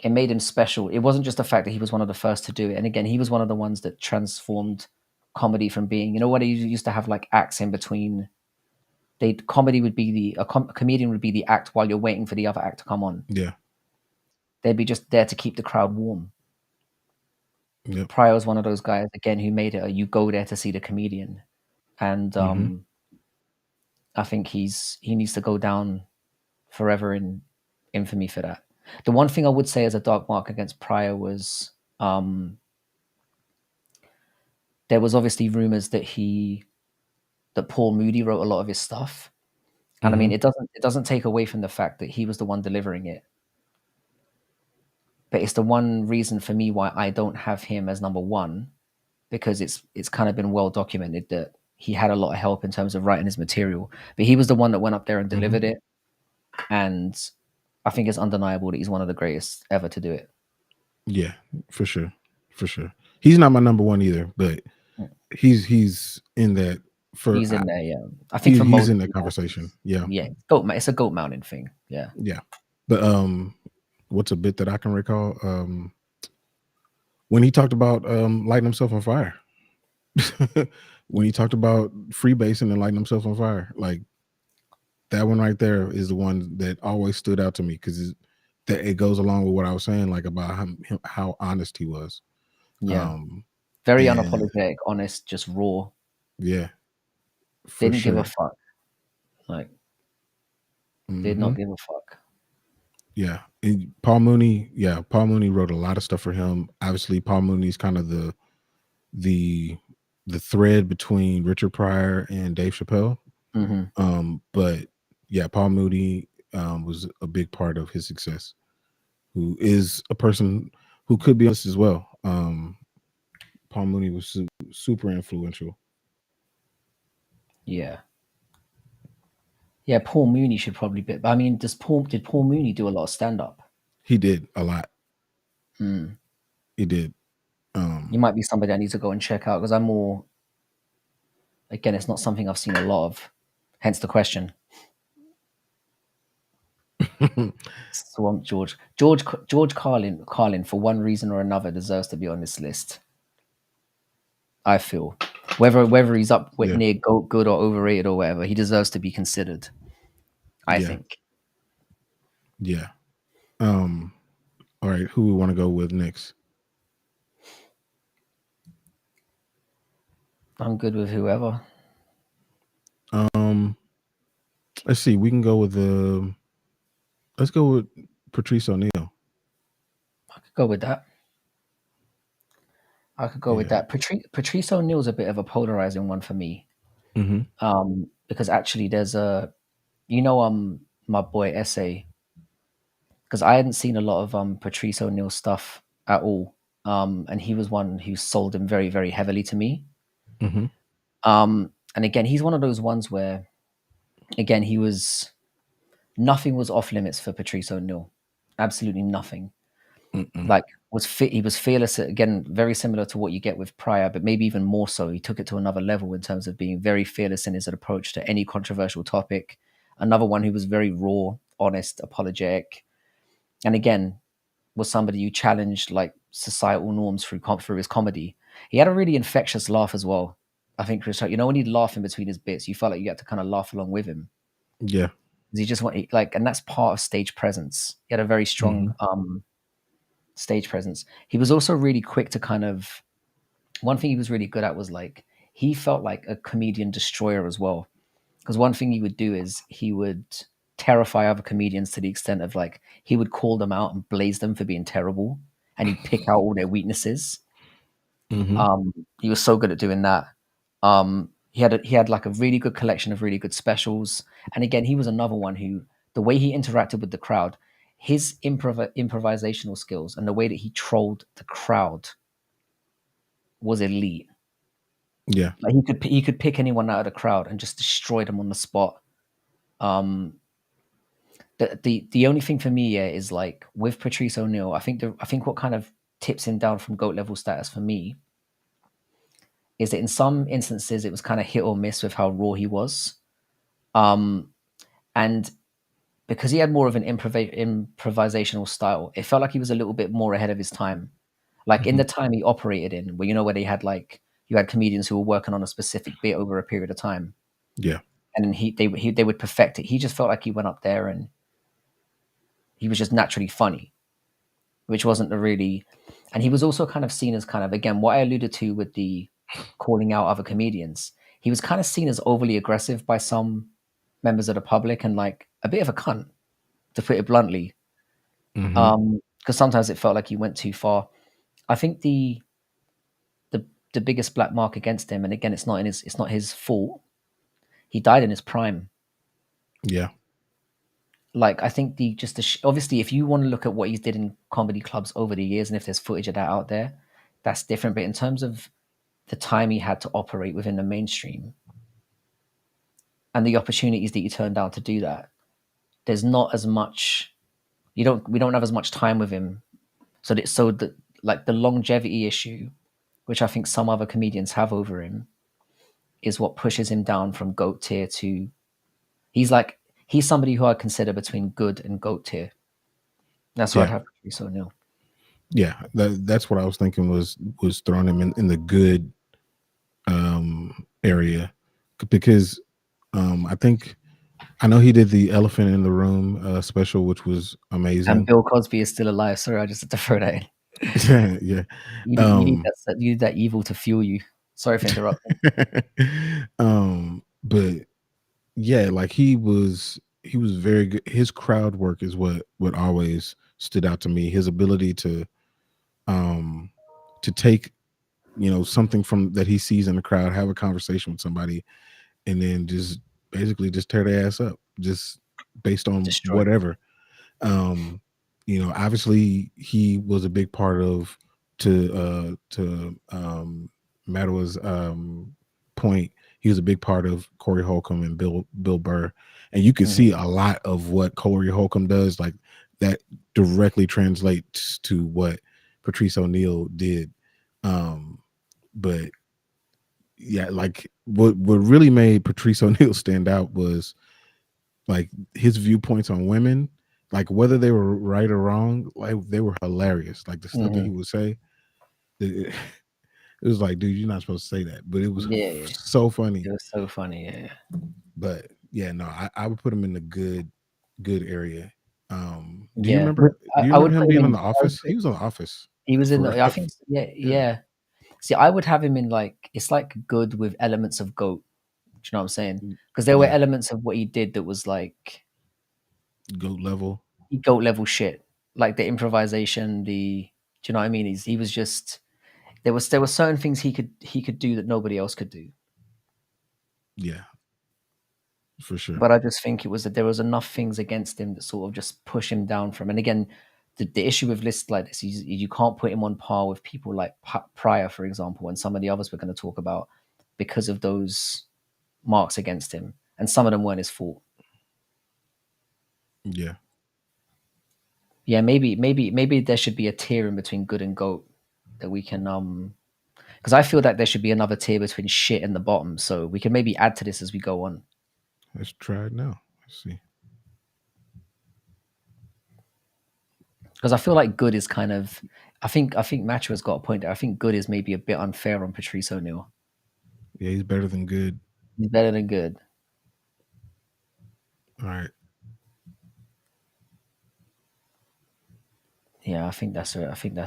made him special. It wasn't just the fact that he was one of the first to do it. And again, he was one of the ones that transformed comedy from being, what he used to have like acts in between. Comedy would be a comedian would be the act while you're waiting for the other act to come on. Yeah. They'd be just there to keep the crowd warm. Yep. Pryor was one of those guys, again, who made it you go there to see the comedian. And I think he needs to go down forever in infamy for that. The one thing I would say as a dark mark against Pryor was there was obviously rumors that Paul Moody wrote a lot of his stuff. And I mean, it doesn't take away from the fact that he was the one delivering it. But it's the one reason for me why I don't have him as number one, because it's kind of been well documented that he had a lot of help in terms of writing his material. But he was the one that went up there and delivered it. And I think it's undeniable that he's one of the greatest ever to do it. Yeah, for sure. For sure. He's not my number one either, but he's in that. He's in there, yeah. I think he's in that conversation. Yeah. Yeah. It's a GOAT Mountain thing. Yeah. Yeah. But what's a bit that I can recall? When he talked about lighting himself on fire. When he talked about freebasing and lighting himself on fire, like that one right there is the one that always stood out to me, because that it goes along with what I was saying, like about how honest he was. Yeah. Very And unapologetic, honest, just raw. yeah, for Didn't give a sure. fuck. Like, did Hmm. not give a fuck. Yeah. And Paul Mooney, Paul Mooney wrote a lot of stuff for him. Obviously, Paul Mooney's kind of the the thread between Richard Pryor and Dave Chappelle. Hmm. But yeah, Paul Mooney was a big part of his success, who is a person who could be honest as well. Paul Mooney was super influential. Yeah. Yeah, Paul Mooney should probably be. I mean, did Paul Mooney do a lot of stand up? He did a lot. Hmm. He did. You might be somebody I need to go and check out because I'm more. Again, it's not something I've seen a lot of. Hence the question. Swamp George Carlin, for one reason or another, deserves to be on this list. I feel whether he's up with Yeah. near good or overrated or whatever, he deserves to be considered. I Yeah. think. Yeah. All right, who we want to go with next? I'm good with whoever. Um, let's see. We can go with let's go with Patrice O'Neal. I could go with that. I could go with Yeah. that. Patrice O'Neal's a bit of a polarizing one for me. Mm-hmm. Because actually there's my boy Essay, because I hadn't seen a lot of Patrice O'Neal stuff at all. And he was one who sold him very, very heavily to me. Mm-hmm. And again, he's one of those ones where, again, nothing was off limits for Patrice O'Neal. Absolutely nothing. Mm-mm. Like he was fearless, again, very similar to what you get with Pryor, but maybe even more so. He took it to another level in terms of being very fearless in his approach to any controversial topic. Another one who was very raw, honest, apologetic, and again was somebody who challenged like societal norms through his comedy. He had a really infectious laugh as well. I think Chris, when he'd laugh in between his bits, you felt like you had to kind of laugh along with him. Yeah. He just want like, and that's part of stage presence. He had a very Mm-hmm. strong stage presence. He was also really quick to kind of, one thing he was really good at was like, he felt like a comedian destroyer as well. Because one thing he would do is he would terrify other comedians to the extent of like, he would call them out and blaze them for being terrible, and he'd pick out all their weaknesses. Mm-hmm. He was so good at doing that. He had like a really good collection of really good specials. And again, he was another one who, the way he interacted with the crowd, his improvisational skills and the way that he trolled the crowd was elite. Yeah. Like he could pick anyone out of the crowd and just destroy them on the spot. Um, the only thing for me, yeah, is like with Patrice O'Neal, I think what kind of tips him down from GOAT level status for me is that in some instances it was kind of hit or miss with how raw he was. And because he had more of an improvisational style, it felt like he was a little bit more ahead of his time. Like in Mm-hmm. the time he operated in, where they had like, you had comedians who were working on a specific bit over a period of time, Yeah. and then they would perfect it. He just felt like he went up there and he was just naturally funny, which wasn't the really. And he was also kind of seen as kind of, again, what I alluded to with the calling out other comedians. He was kind of seen as overly aggressive by some members of the public and like a bit of a cunt, to put it bluntly. Mm-hmm. Because sometimes it felt like he went too far. I think the the biggest black mark against him, and again, it's not his fault. He died in his prime. Yeah. Like I think obviously, if you want to look at what he did in comedy clubs over the years, and if there's footage of that out there, that's different. But in terms of the time he had to operate within the mainstream and the opportunities that he turned down to do that, there's not as much. We don't have as much time with him. So like the longevity issue, which I think some other comedians have over him, is what pushes him down from GOAT tier to, he's somebody who I consider between good and GOAT tier. That's why I'd Yeah. have Patrice O'Neal. Yeah. That's what I was thinking was throwing him in the good area, because I think I know he did the Elephant in the Room special, which was And amazing. Bill Cosby is still alive. Sorry, I just had to throw that in. Yeah. You need you need that evil to fuel you. Sorry for interrupting. But yeah, like he was very good. His crowd work is what always stood out to me. His ability um to take something from that he sees in the crowd, have a conversation with somebody, and then just basically just tear their ass up, just based on Destroy. whatever. Um, obviously he was a big part of to Madawa's point. He was a big part of Corey Holcomb and Bill Burr, and you can see a lot of what Corey Holcomb does, like that directly translates to what Patrice O'Neal did. But yeah, like what really made Patrice O'Neal stand out was like his viewpoints on women, like whether they were right or wrong, like they were hilarious. Like the stuff that he would say, it, it was like, dude, you're not supposed to say that, but it was Yeah, so funny. it was so funny. Yeah, But yeah, no, I would put him in the good area. Do you yeah. remember? Do you I remember would him put him being on in. The Office? He was on The Office He was in. for I think. Yeah, yeah, yeah. See, I would have him in like it's like good with elements of goat. Do you know what I'm saying? Because there were yeah, elements of what he did that was like goat level. goat level shit, like the improvisation. Do you know what I mean? He was just there were certain things he could do that nobody else could do. Yeah, for sure. But I just think it was that there was enough things against him that sort of just push him down from. And again, the issue with lists like this is you can't put him on par with people like Pryor, for example, and some of the others we're going to talk about because of those marks against him, and some of them weren't his fault. Yeah, Yeah, maybe there should be a tier in between good and goat that we can because I feel that there should be another tier between shit and the bottom, so we can maybe add to this as we go on. let's try it now. Let's see. Because I feel like good is kind of I think Matcha has got a point there. I think good is maybe a bit unfair on Patrice O'Neal. Yeah, he's better than good. He's better than good. All right. Yeah, I think that's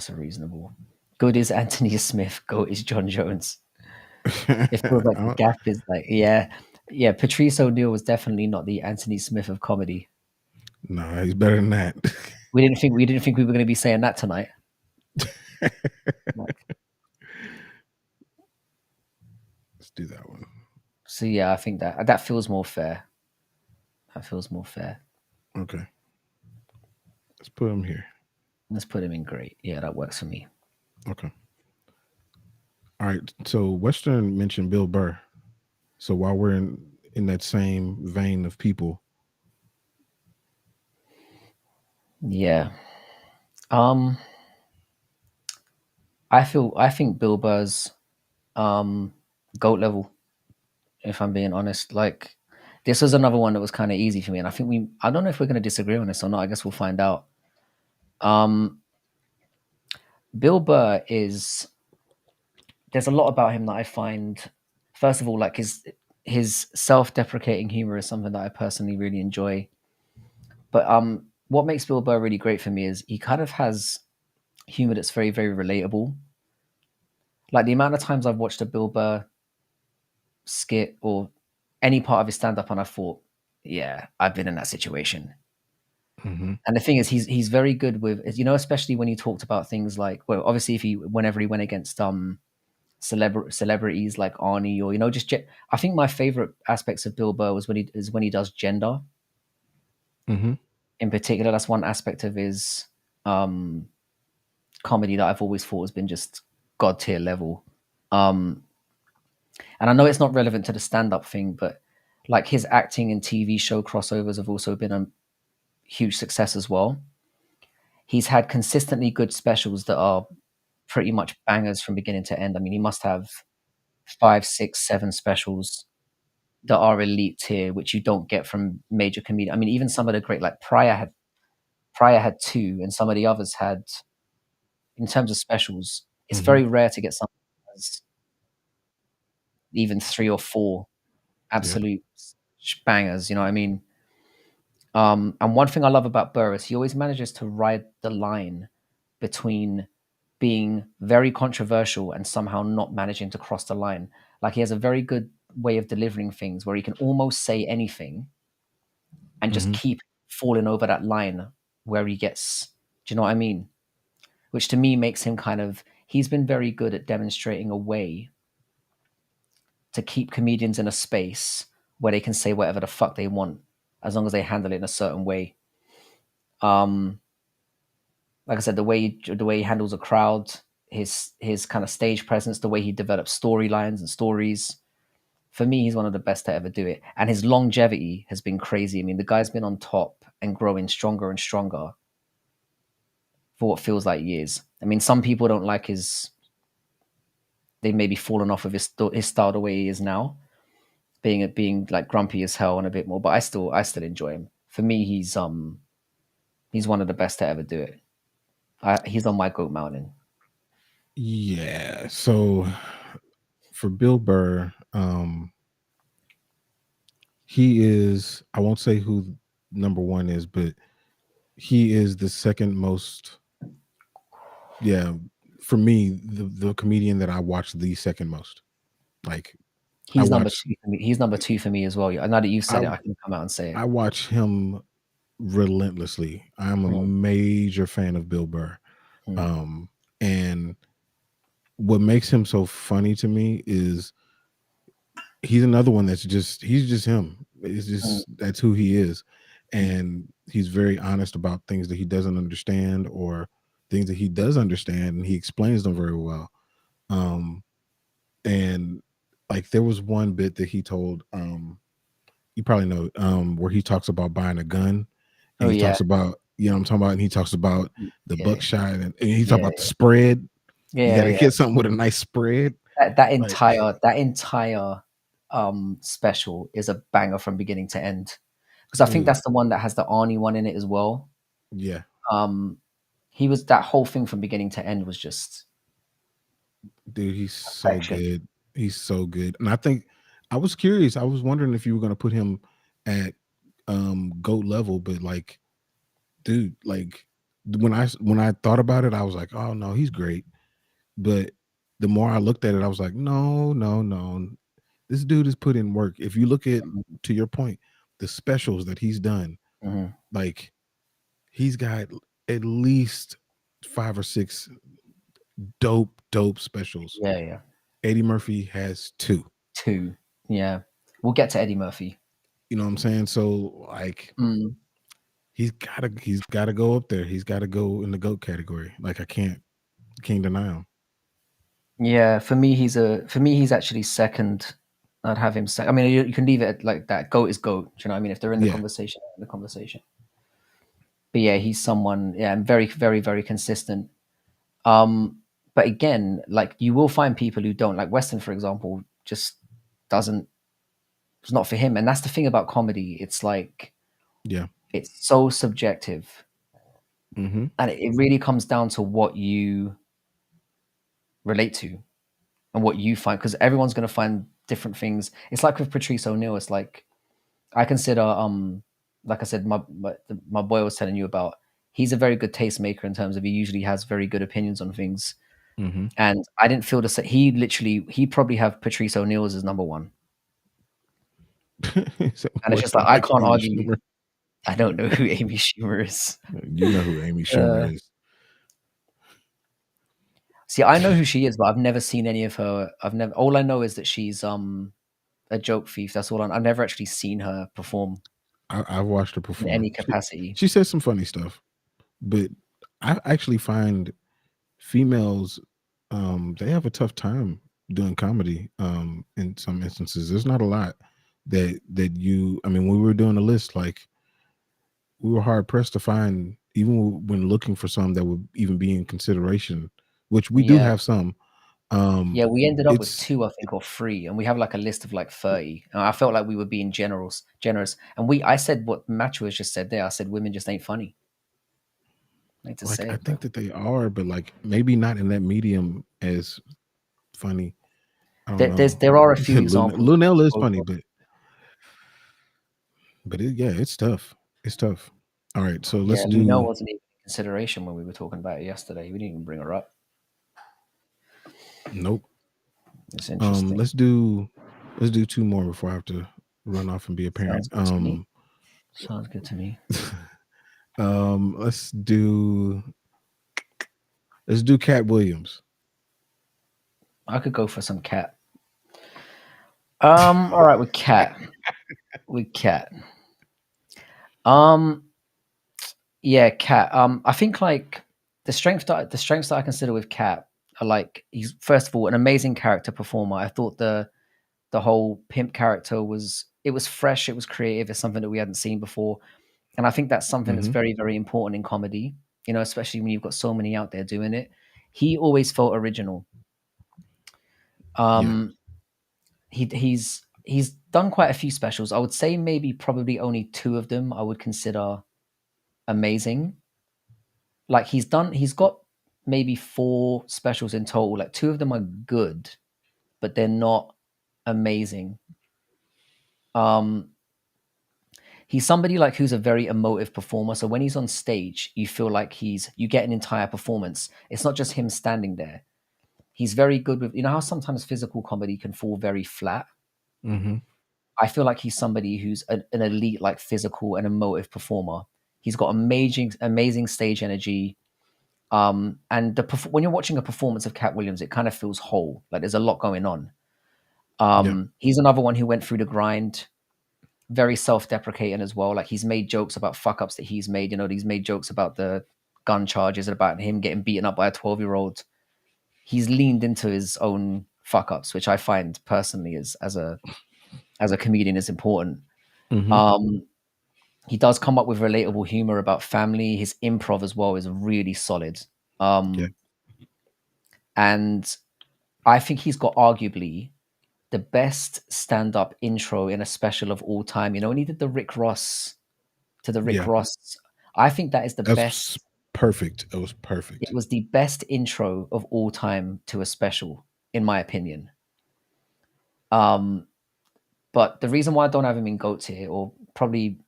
a reasonable. Good is Anthony Smith. Goat is John Jones. It feels like the gap is like yeah. Patrice O'Neal was definitely not the Anthony Smith of comedy. No, he's better than that. We didn't think we were going to be saying that tonight. Like, Let's do that one. so yeah, I think that feels more fair. That feels more fair. Okay. Let's put him here. Let's put him in great. Yeah, that works for me. Okay. All right. So Western mentioned Bill Burr. So while we're in that same vein of people, Yeah. Um, I think Bill Burr's goat level. If I'm being honest, like this was another one that was kind of easy for me, and I don't know if we're going to disagree on this or not. I guess we'll find out. Um, Bill Burr is there's a lot about him that I find. First of all, like his self-deprecating humor is something that I personally really enjoy. But what makes Bill Burr really great for me is he kind of has humor that's very, very relatable. Like the amount of times I've watched a Bill Burr skit or any part of his stand-up, and I thought, yeah, I've been in that situation. mhm, And the thing is, he's very good with, especially when he talked about things like, well, obviously, whenever he went against celebrities like Arnie or I think my favorite aspects of Bill Burr was when he does gender mhm, in particular. That's one aspect of his um, comedy that I've always thought has been just god tier level. Um, and I know it's not relevant to the stand up thing, but like his acting and TV show crossovers have also been a huge success as well. He's had consistently good specials that are pretty much bangers from beginning to end. I mean, he must have five, six, seven specials that are elite tier, which you don't get from major comedians. I mean, even some of the great like Pryor had two, and some of the others had in terms of specials. It's mhm. very rare to get something that has even three or four Yeah. absolute bangers. You know what I mean? And one thing I love about Burr is he always manages to ride the line between being very controversial and somehow not managing to cross the line. Like he has a very good way of delivering things where he can almost say anything and just Mhm. keep falling over that line where he gets, do you know what I mean? Which to me makes him kind of, he's been very good at demonstrating a way to keep comedians in a space where they can say whatever the fuck they want as long as they handle it in a certain way. Um, like I said, the way he handles a crowd, his kind of stage presence, the way he develops storylines and stories. For me, he's one of the best to ever do it, and his longevity has been crazy. I mean, the guy's been on top and growing stronger and stronger for what feels like years. I mean, some people don't like his. They've maybe fallen off of his style the way he is now, being like grumpy as hell and a bit more. But I still enjoy him. For me, he's one of the best to ever do it. He's on my goat mountain. Yeah. So for Bill Burr, he is, I won't say who number one is, but he is the second most, yeah, for me, the comedian that I watch the second most. Like I He's number watch two for me. He's number two for me as well. Now that you've I said it, I can come out and say I it. watch him relentlessly. I'm a Mm, major fan of Bill Burr. mm, Um and what makes him so funny to me is he's another one he's just him. It's mm, just that's who he is. And he's very honest about things that he doesn't understand or things that he does understand and he explains them very well. Um and like there was one bit that he told you probably know where he talks about buying a gun and oh he yeah, talks about you know what I'm talking about and he talks about the yeah, buckshot and he talks yeah, about the spread. You got yeah, to yeah. get something with a nice spread. Like That entire special is a banger from beginning to end. Because I think dude, that's the one that has the Arnie one in it as well. yeah. Um, he was that whole thing from beginning to end was just Dude, he's so perfection. good. He's so good. And I think I was curious. I was wondering if you were going to put him at GOAT level, but like dude, like when I thought about it, I was like, "Oh no, he's great." But the more I looked at it, I was like, "No, no, no. This dude has put in work." If you look at Mhm, to your point, the specials that he's done, mhm. like he's got at least 5 or 6 dope specials. Yeah, yeah. Eddie Murphy has 2. Two. Yeah. We'll get to Eddie Murphy. You know what I'm saying? So like Mm. he's gotta go up there. He's gotta go in the GOAT category. Like I can't deny him. Yeah, for me he's actually second. I'd have him second. I mean, you can leave it at like that. Goat is goat. Do you know what I mean? If they're in the Yeah. conversation, they're in the conversation. But yeah, he's someone. Yeah, and very, very, very consistent. Um, but again, like you will find people who don't like Weston, for example, just doesn't. It's not for him, and that's the thing about comedy. It's like Yeah. it's so subjective, Mhm. and it really comes down to what you relate to and what you find, because everyone's going to find different things. It's like with Patrice O'Neill. It's like I consider, like I said, my boy was telling you about. He's a very good tastemaker in terms of he usually has very good opinions on things. Mhm. And I didn't feel the same. He probably have Patrice O'Neill as his number one. So, And it's what just like, about I like can't Amy argue. Schumer? I don't know who Amy Schumer is. You know who Amy Uh, Schumer is. See, I know who she is, but I've never seen any of her. All I know is that she's a joke thief. That's all. I've never actually seen her perform I've watched her in any perform. capacity. She says some funny stuff, but I actually find females they have a tough time doing comedy in some instances. There's not a lot that you I mean when we were doing the list like we were hard pressed to find even when looking for some that would even be in consideration, which we do Yeah. have some. Yeah, we ended up with It's two, I think, or three, and we have like a list of like 30. And I felt like we were being generous. And I said what Macho has just said there. I said women just ain't funny. I hate to like say I it, but think that they are, but like maybe not in that medium as funny. I don't know. there are a few examples. Lunel is funny, but yeah, it's tough. It's tough. All right, so Yeah, let's Lino do wasn't even in consideration when we were talking about it yesterday. We didn't even bring her up. nope. It's interesting. Let's do two more before I have to run off and be a parent. Sounds good to me. Sounds good to me. Let's do Cat Williams. I could go for some cat. All right, with cat. With cat. Um, yeah, cat. I think like the strengths that I consider with cat are like he's first of all an amazing character performer. I thought the whole pimp character was fresh, it was creative, it's something that we hadn't seen before. And I think that's something that's Hmm. very, very important in comedy, especially when you've got so many out there doing it. He always felt original. Yeah. Um, he's done quite a few specials. I would say maybe probably only two of them I would consider amazing. Like he's got maybe four specials in total. Like two of them are good, but they're not amazing. Um, he's somebody like who's a very emotive performer. So when he's on stage, you feel like you get an entire performance. It's not just him standing there. He's very good with how sometimes physical comedy can fall very flat. Hmm. I feel like he's somebody who's an elite like physical and emotive performer. He's got amazing stage energy. And when you're watching a performance of Cat Williams, it kind of feels whole. Like there's a lot going on. Yeah. He's another one who went through the grind, very self-deprecating as well. Like he's made jokes about fuck ups that he's made. He's made jokes about the gun charges, about him getting beaten up by a 12-year-old. He's leaned into his own fuck ups, which I find personally as a comedian is important. Hmm. Um, he does come up with relatable humor about family. His improv as well is really solid. Yeah. Um, and I think he's got arguably the best stand-up intro in a special of all time. When he did the Rick Ross to the Rick Yeah. Ross, I think that is the That's best. perfect. It was It perfect. was the best intro of all time to a special, in my opinion. Um, but the reason why I don't have him in GOAT tier, or probably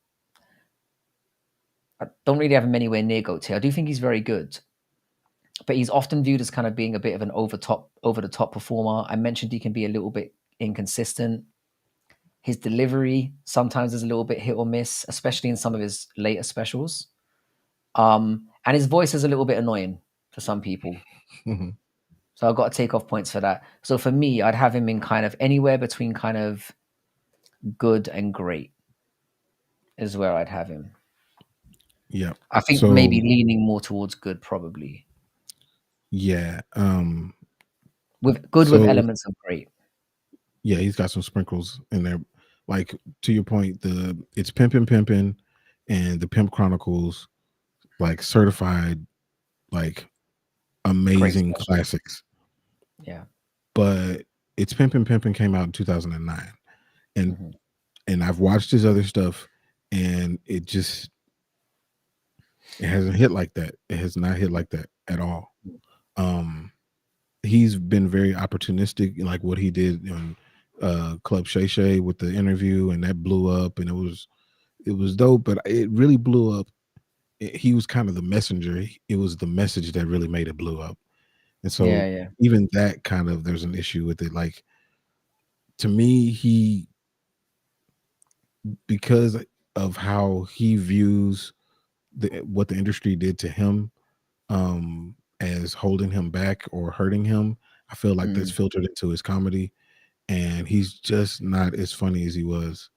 I don't really have him anywhere near GOAT tier, I do think he's very good, but he's often viewed as kind of being a bit of an over the top performer. I mentioned he can be a little bit inconsistent. His delivery sometimes is a little bit hit or miss, especially in some of his later specials. And his voice is a little bit annoying for some people. Hmm. So I've got to take off points for that. So for me, I'd have him in kind of anywhere between kind of good and great is where I'd have him. Yeah. I think maybe So leaning more towards good, probably yeah. with good with So elements of great. yeah, he's got some sprinkles in there. Like to your point, it's Pimpin' and the Pimp Chronicles, like certified, like Great amazing specials. classics. Yeah. But it's Pimpin' came out in 2009, and Hmm. I've watched his other stuff, and it hasn't hit like that. It has not hit like that at all. Um, he's been very opportunistic, like what he did on Club Shay Shay with the interview, and that blew up, and it was dope, but it really blew up. He was kind of the messenger. It was the message that really made it blew up. And so Yeah, yeah. even that kind of there's an issue with it. Like to me, because of how he views what the industry did to him, as holding him back or hurting him, I feel like that's Mm, filtered into his comedy, and he's just not as funny as he was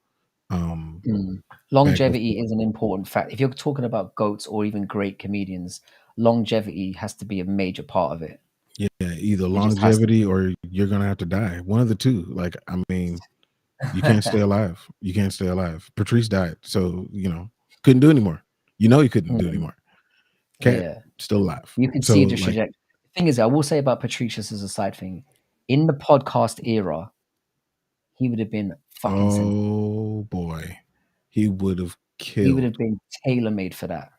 um mm. back Longevity before. is an important fact. If you're talking about goats or even great comedians, longevity has to be a major part of it. Yeah, either It just has to longevity or you're gonna have to die. One of the two. Like, I mean, you can't stay alive. You can't stay alive. Patrice died, so couldn't do anymore. He couldn't do Mm, anymore. Cat yeah. still alive. You can So see the like, trajectory. The thing is, I will say about Patricius as a side thing, in the podcast era, he would have been fucking oh boy, he would have he would killed have been tailor made for that.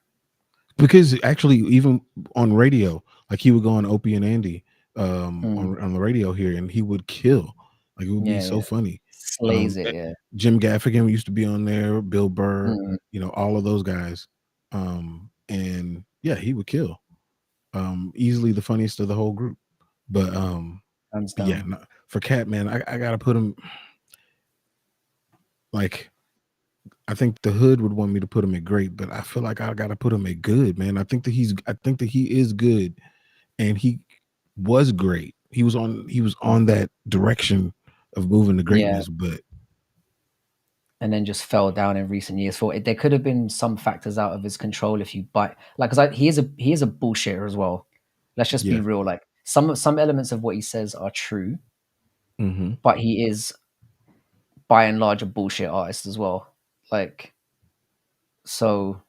because actually, even on radio, like he would go on Opie and Andy Mm, on the radio here, and he would kill. Like, it would be Yeah, so yeah. funny. Slays it, yeah. Jim Gaffigan used to be on there, Bill Burr, Mm, all of those guys. And yeah, he would kill. Easily the funniest of the whole group. But hands yeah, down. no, for Cat, man, I gotta put him like I think the hood would want me to put him at great, but I feel like I gotta put him at good, man. I think that he is good and he was great. He was on that direction of moving to Yeah. greatness, but And then just fell down in recent years. For it, there could have been some factors out of his control if you buy like because he is a bullshitter as well. Let's just be yeah. real. Like some elements of what he says are true, Hmm. but he is by and large a bullshit artist as well. Like so,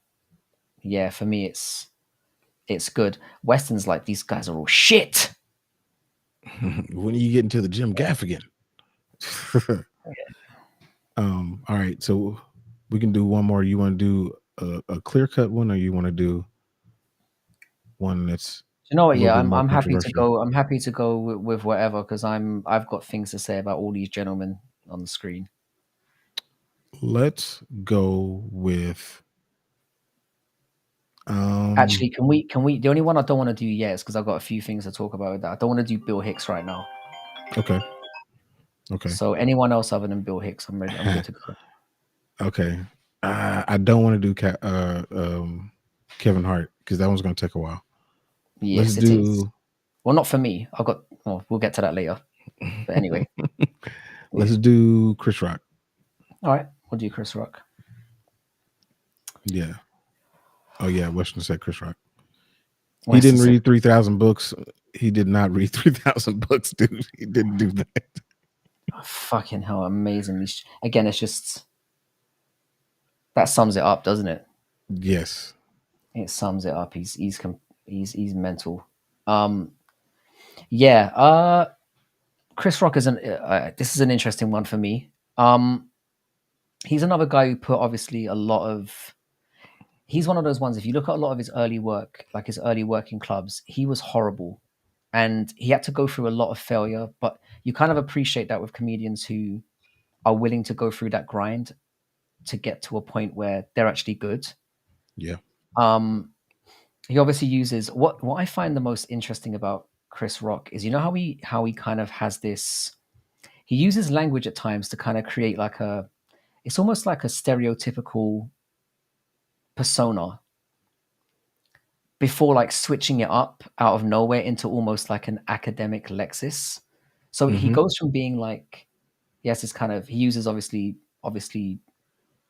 yeah. For me, it's good. Weston's like these guys are all shit. When you get into the Jim Gaffigan. All right, so we can do one more. You want to do a clear cut one, or you want to do one that's You know a what? little Yeah, bit more I'm happy to controversial? go. I'm happy to go with whatever because I've got things to say about all these gentlemen on the screen. Let's go with Actually, can we? The only one I don't want to do yet is because I've got a few things to talk about with that. I don't want to do Bill Hicks right now. okay. Okay. So anyone else other than Bill Hicks, I'm ready. I'm good to go. Okay. I don't want to do Kevin Hart because that one's going to take a while. Let's Yes, it is. do Well, not for me. I've got. Well, we'll get to that later. But anyway, yeah. let's do Chris Rock. All right, we'll do Chris Rock. Yeah. Oh yeah, Western said Chris Rock. He Weston didn't said, read 3,000 books. He did not read 3,000 books, dude. He didn't do that. oh, "Fucking hell, amazing!" Again, it's just that sums it up, doesn't it? Yes. It sums it up. He's mental. Um, yeah. Chris Rock is this is an interesting one for me. He's another guy who put obviously a lot of. He's one of those ones. If you look at a lot of his early work, like his early working clubs, he was horrible, and he had to go through a lot of failure. But you kind of appreciate that with comedians who are willing to go through that grind to get to a point where they're actually good. Yeah. Um, he obviously uses what I find the most interesting about Chris Rock is how he kind of has this. He uses language at times to kind of create like a. It's almost like a stereotypical persona before like switching it up out of nowhere into almost like an academic Lexis. So he Mm-hmm. goes from being like, yes, it's kind of he uses obviously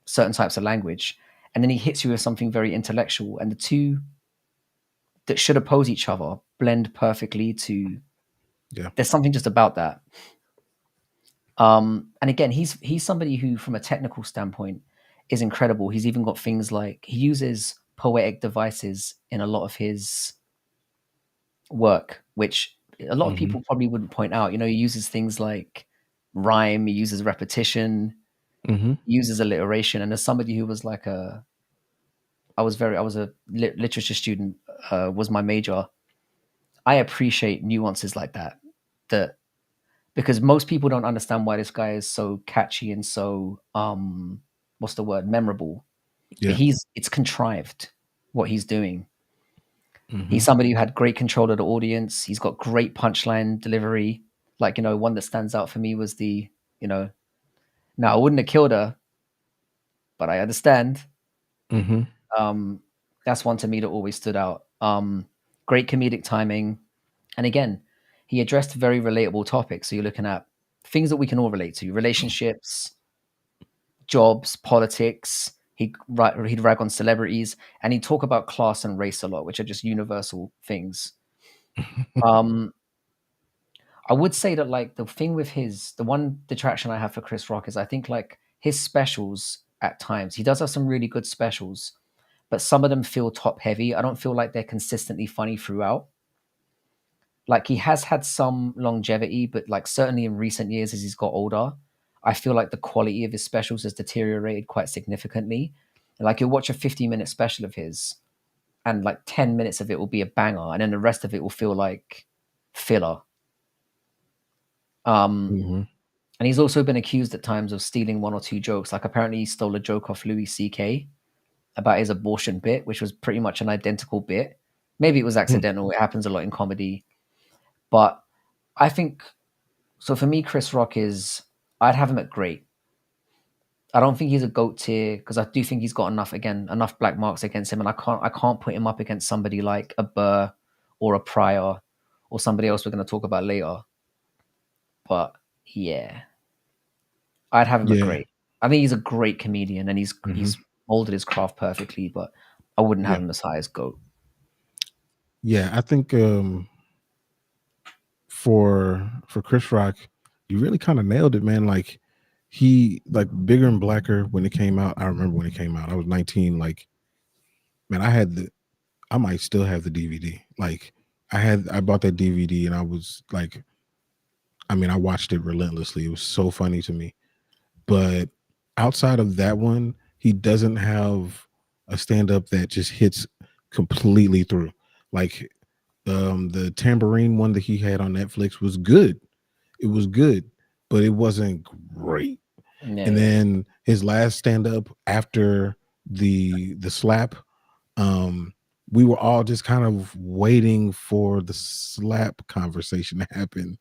certain types of language, and then he hits you with something very intellectual, and the two that should oppose each other blend perfectly to Yeah. there's something just about that. And again, he's somebody who, from a technical standpoint, is incredible. He's even got things like he uses poetic devices in a lot of his work, which a lot of Mm-hmm. people probably wouldn't point out. He uses things like rhyme, he uses repetition, Mm-hmm. he uses alliteration. And as somebody who was like I was a literature student, was my major. I appreciate nuances like that. That because most people don't understand why this guy is so catchy and so what's the word, memorable. But Yeah. it's contrived what he's doing. Mm-hmm. He's somebody who had great control of the audience. He's got great punchline delivery. Like, one that stands out for me was you know, no, I wouldn't have killed her, but I understand. Mm-hmm. Um, that's one to me that always stood out. Great comedic timing. And again, he addressed very relatable topics. So you're looking at things that we can all relate to: relationships, jobs, politics. He'd rag on celebrities, and he'd talk about class and race a lot, which are just universal things. Um, I would say that like the one detraction I have for Chris Rock is I think like his specials at times he does have some really good specials, but some of them feel top heavy. I don't feel like they're consistently funny throughout. Like he has had some longevity, but like certainly in recent years as he's got older, I feel like the quality of his specials has deteriorated quite significantly. Like you'll watch a 50-minute special of his and like 10 minutes of it will be a banger and then the rest of it will feel like filler. Um Mm-hmm. And he's also been accused at times of stealing one or two jokes. Like apparently he stole a joke off Louis C.K. about his abortion bit, which was pretty much an identical bit. Maybe it was Hmm. accidental. It happens a lot in comedy. But I think so. For me, Chris Rock is. I'd have him at great. I don't think he's a goat tier because I do think he's got enough black marks against him, and I can't put him up against somebody like a Burr or a Pryor or somebody else we're going to talk about later. But yeah, I'd have him at Yeah. great. I think he's a great comedian and he's Hmm. he's molded his craft perfectly, but I wouldn't have Yeah. him as high as goat. Yeah. I think for Chris Rock, you really kind of nailed it, man. Like he like Bigger and Blacker when it came out. I remember when it came out. I was 19. Like, man, I might still have the DVD. Like I bought that DVD and I was like, I mean, I watched it relentlessly. It was so funny to me. But outside of that one, he doesn't have a stand-up that just hits completely through. Like the tambourine one that he had on Netflix was good. It was good, but it wasn't great. Yeah, And yeah, then his last stand-up after the slap, um, we were all just kind of waiting for the slap conversation to happen.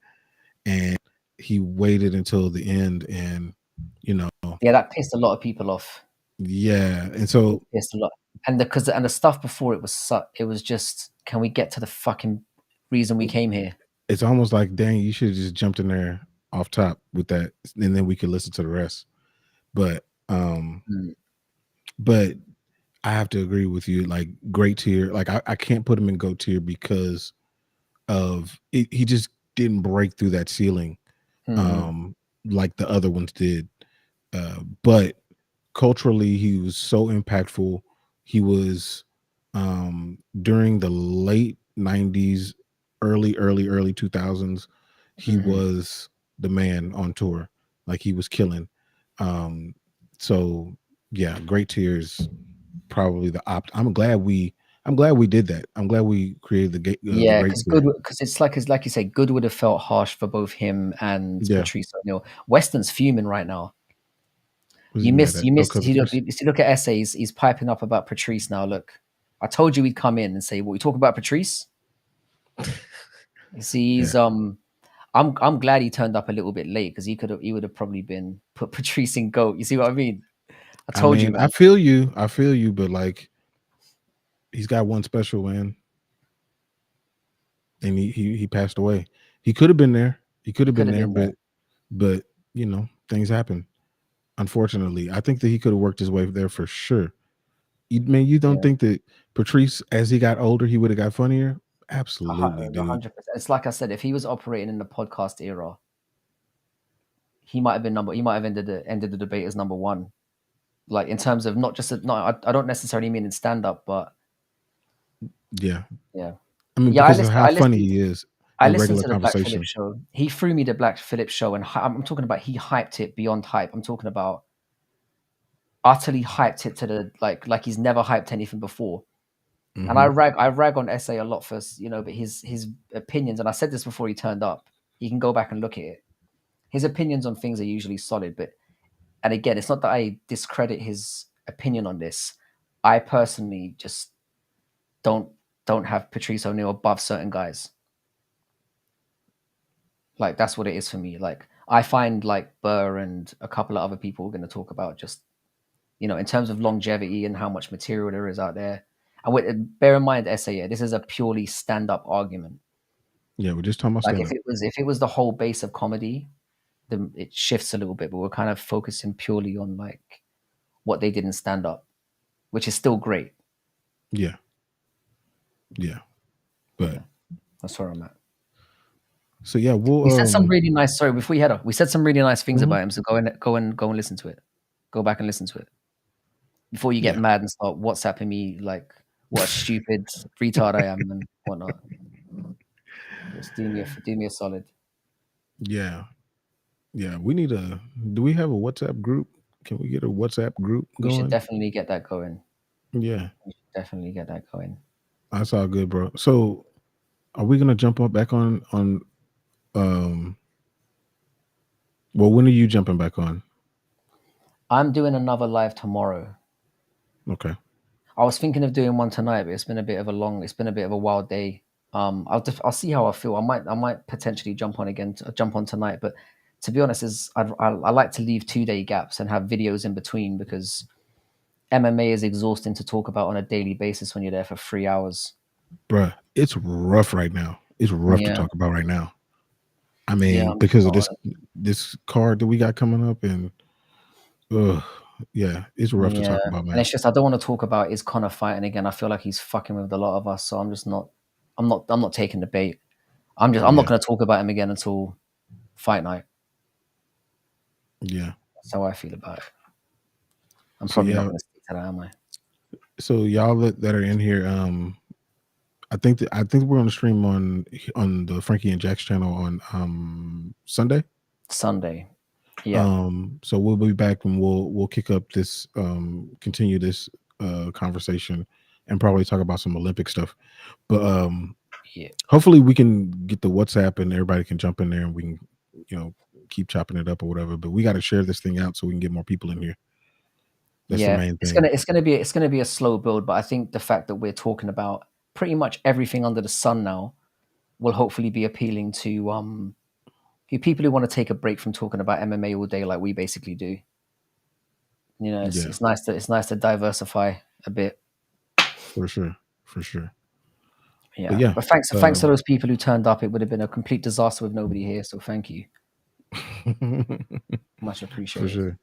And he waited until the end and you know, yeah. That pissed a lot of people off. yeah. And It so pissed a lot, and the stuff before it was it was just, can we get to the fucking reason we came here? it's almost like, dang, you should have just jumped in there off top with that, and then we could listen to the rest. But Mm. but I have to agree with you, like great tier. Like I can't put him in GOAT tier because of it, he just didn't break through that ceiling Mm-hmm. um like the other ones did. But culturally he was so impactful. He was during the late 90s, early 2000s, he Mm-hmm. was the man on tour. Like he was killing. um so yeah, great tears probably the opt. I'm glad we did that. I'm glad we created the Yeah, great because tier. it's like you say, good would have felt harsh for both him and Yeah. Patrice O'Neill. Weston's fuming right now. Was he mad at? You Oh, missed. because of this? You see, look at essays. He's piping up about Patrice now. Look, I told you he'd come in and say, "What, we talk about Patrice?" You see, Yeah. I'm glad he turned up a little bit late because he would have probably been put Patrice in goat. You see what I mean? I I told you, mean, man. I feel you, but like he's got one special, man, and he passed away. He could have been there. He could He have could been have there, been there. but you know, things happen. Unfortunately, I think that he could have worked his way there for sure. You don't Yeah, think that Patrice, as he got older, he would have got funnier? Absolutely, dude. 100%. It's like I said, if he was operating in the podcast era, he might have been number. He might have ended the debate as number one. Like in terms of not just I don't necessarily mean in stand up, but Yeah. yeah, I mean, yeah. because of how funny he is I in listened regular to the Black Phillip conversation. show. He threw me the Black Phillip show, and I'm talking about he hyped it beyond hype. I'm talking about utterly hyped it to the like he's never hyped anything before. And Hmm. I rag on Essay a lot for but his opinions. And I said this before he turned up. You can go back and look at it. His opinions on things are usually solid, but and again, it's not that I discredit his opinion on this. I personally just don't don't have Patrice O'Neill above certain guys. Like that's what it is for me. Like I find like Burr and a couple of other people we're going to talk about just in terms of longevity and how much material there is out there. And bear in mind, essay, this is a purely stand-up argument. Yeah, we're just talking about Like stand up. if it was the whole base of comedy, then it shifts a little bit. But we're kind of focusing purely on like what they did in stand-up, which is still great. Yeah, yeah. But Yeah, that's where I'm at. so yeah, We we'll said some really nice. Sorry, before you head off, we said some really nice things mhm, about him. So go and listen to it. Go back and listen to it before you get yeah. mad and start WhatsApping me like what a stupid retard I am and whatnot. Just do me a solid. Yeah. Yeah. We need do we have a WhatsApp group? Can we get a WhatsApp group We should going? definitely get that going. Yeah. We should definitely get that going. That's all good, bro. So are we gonna jump up back on um Well, when are you jumping back on? I'm doing another live tomorrow. Okay. I was thinking of doing one tonight, but it's been a bit of a wild day. I'll see how I feel. I might potentially jump on again, jump on tonight. But to be honest, I like to leave 2 day gaps and have videos in between because MMA is exhausting to talk about on a daily basis when you're there for 3 hours. Bruh, it's rough right now. It's rough to Yeah, talk about right now. I yeah, mean, I'm just because of not. this card that we got coming up, and ugh, yeah, it's rough to Yeah, talk about, and man. it's just I don't want to talk about is Connor fighting again. I feel like he's fucking with a lot of us, so I'm just not. I'm not taking the bait. I'm not Yeah, going to talk about him again until fight night. yeah. That's how I feel about it. I'm So probably not yeah, going to stick to that, am I? so y'all that are in here, I think we're on the stream on the Frankie and Jax channel on Sunday. Sunday. Yeah, So we'll be back and we'll kick up this continue this conversation and probably talk about some Olympic stuff. But yeah, hopefully we can get the WhatsApp and everybody can jump in there and we can, you know, keep chopping it up or whatever. But we got to share this thing out so we can get more people in here. That's the yeah. main thing. It's gonna be a slow build, but I think the fact that we're talking about pretty much everything under the sun now will hopefully be appealing to people who want to take a break from talking about MMA all day, like we basically do. You know, Yeah, it's nice to diversify a bit. for sure, for sure. But Yeah, yeah, but thanks to those people who turned up. It would have been a complete disaster with nobody here. So thank you, much for appreciated. sure.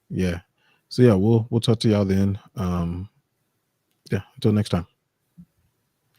Yeah. So yeah, we'll talk to y'all then. Yeah, until next time.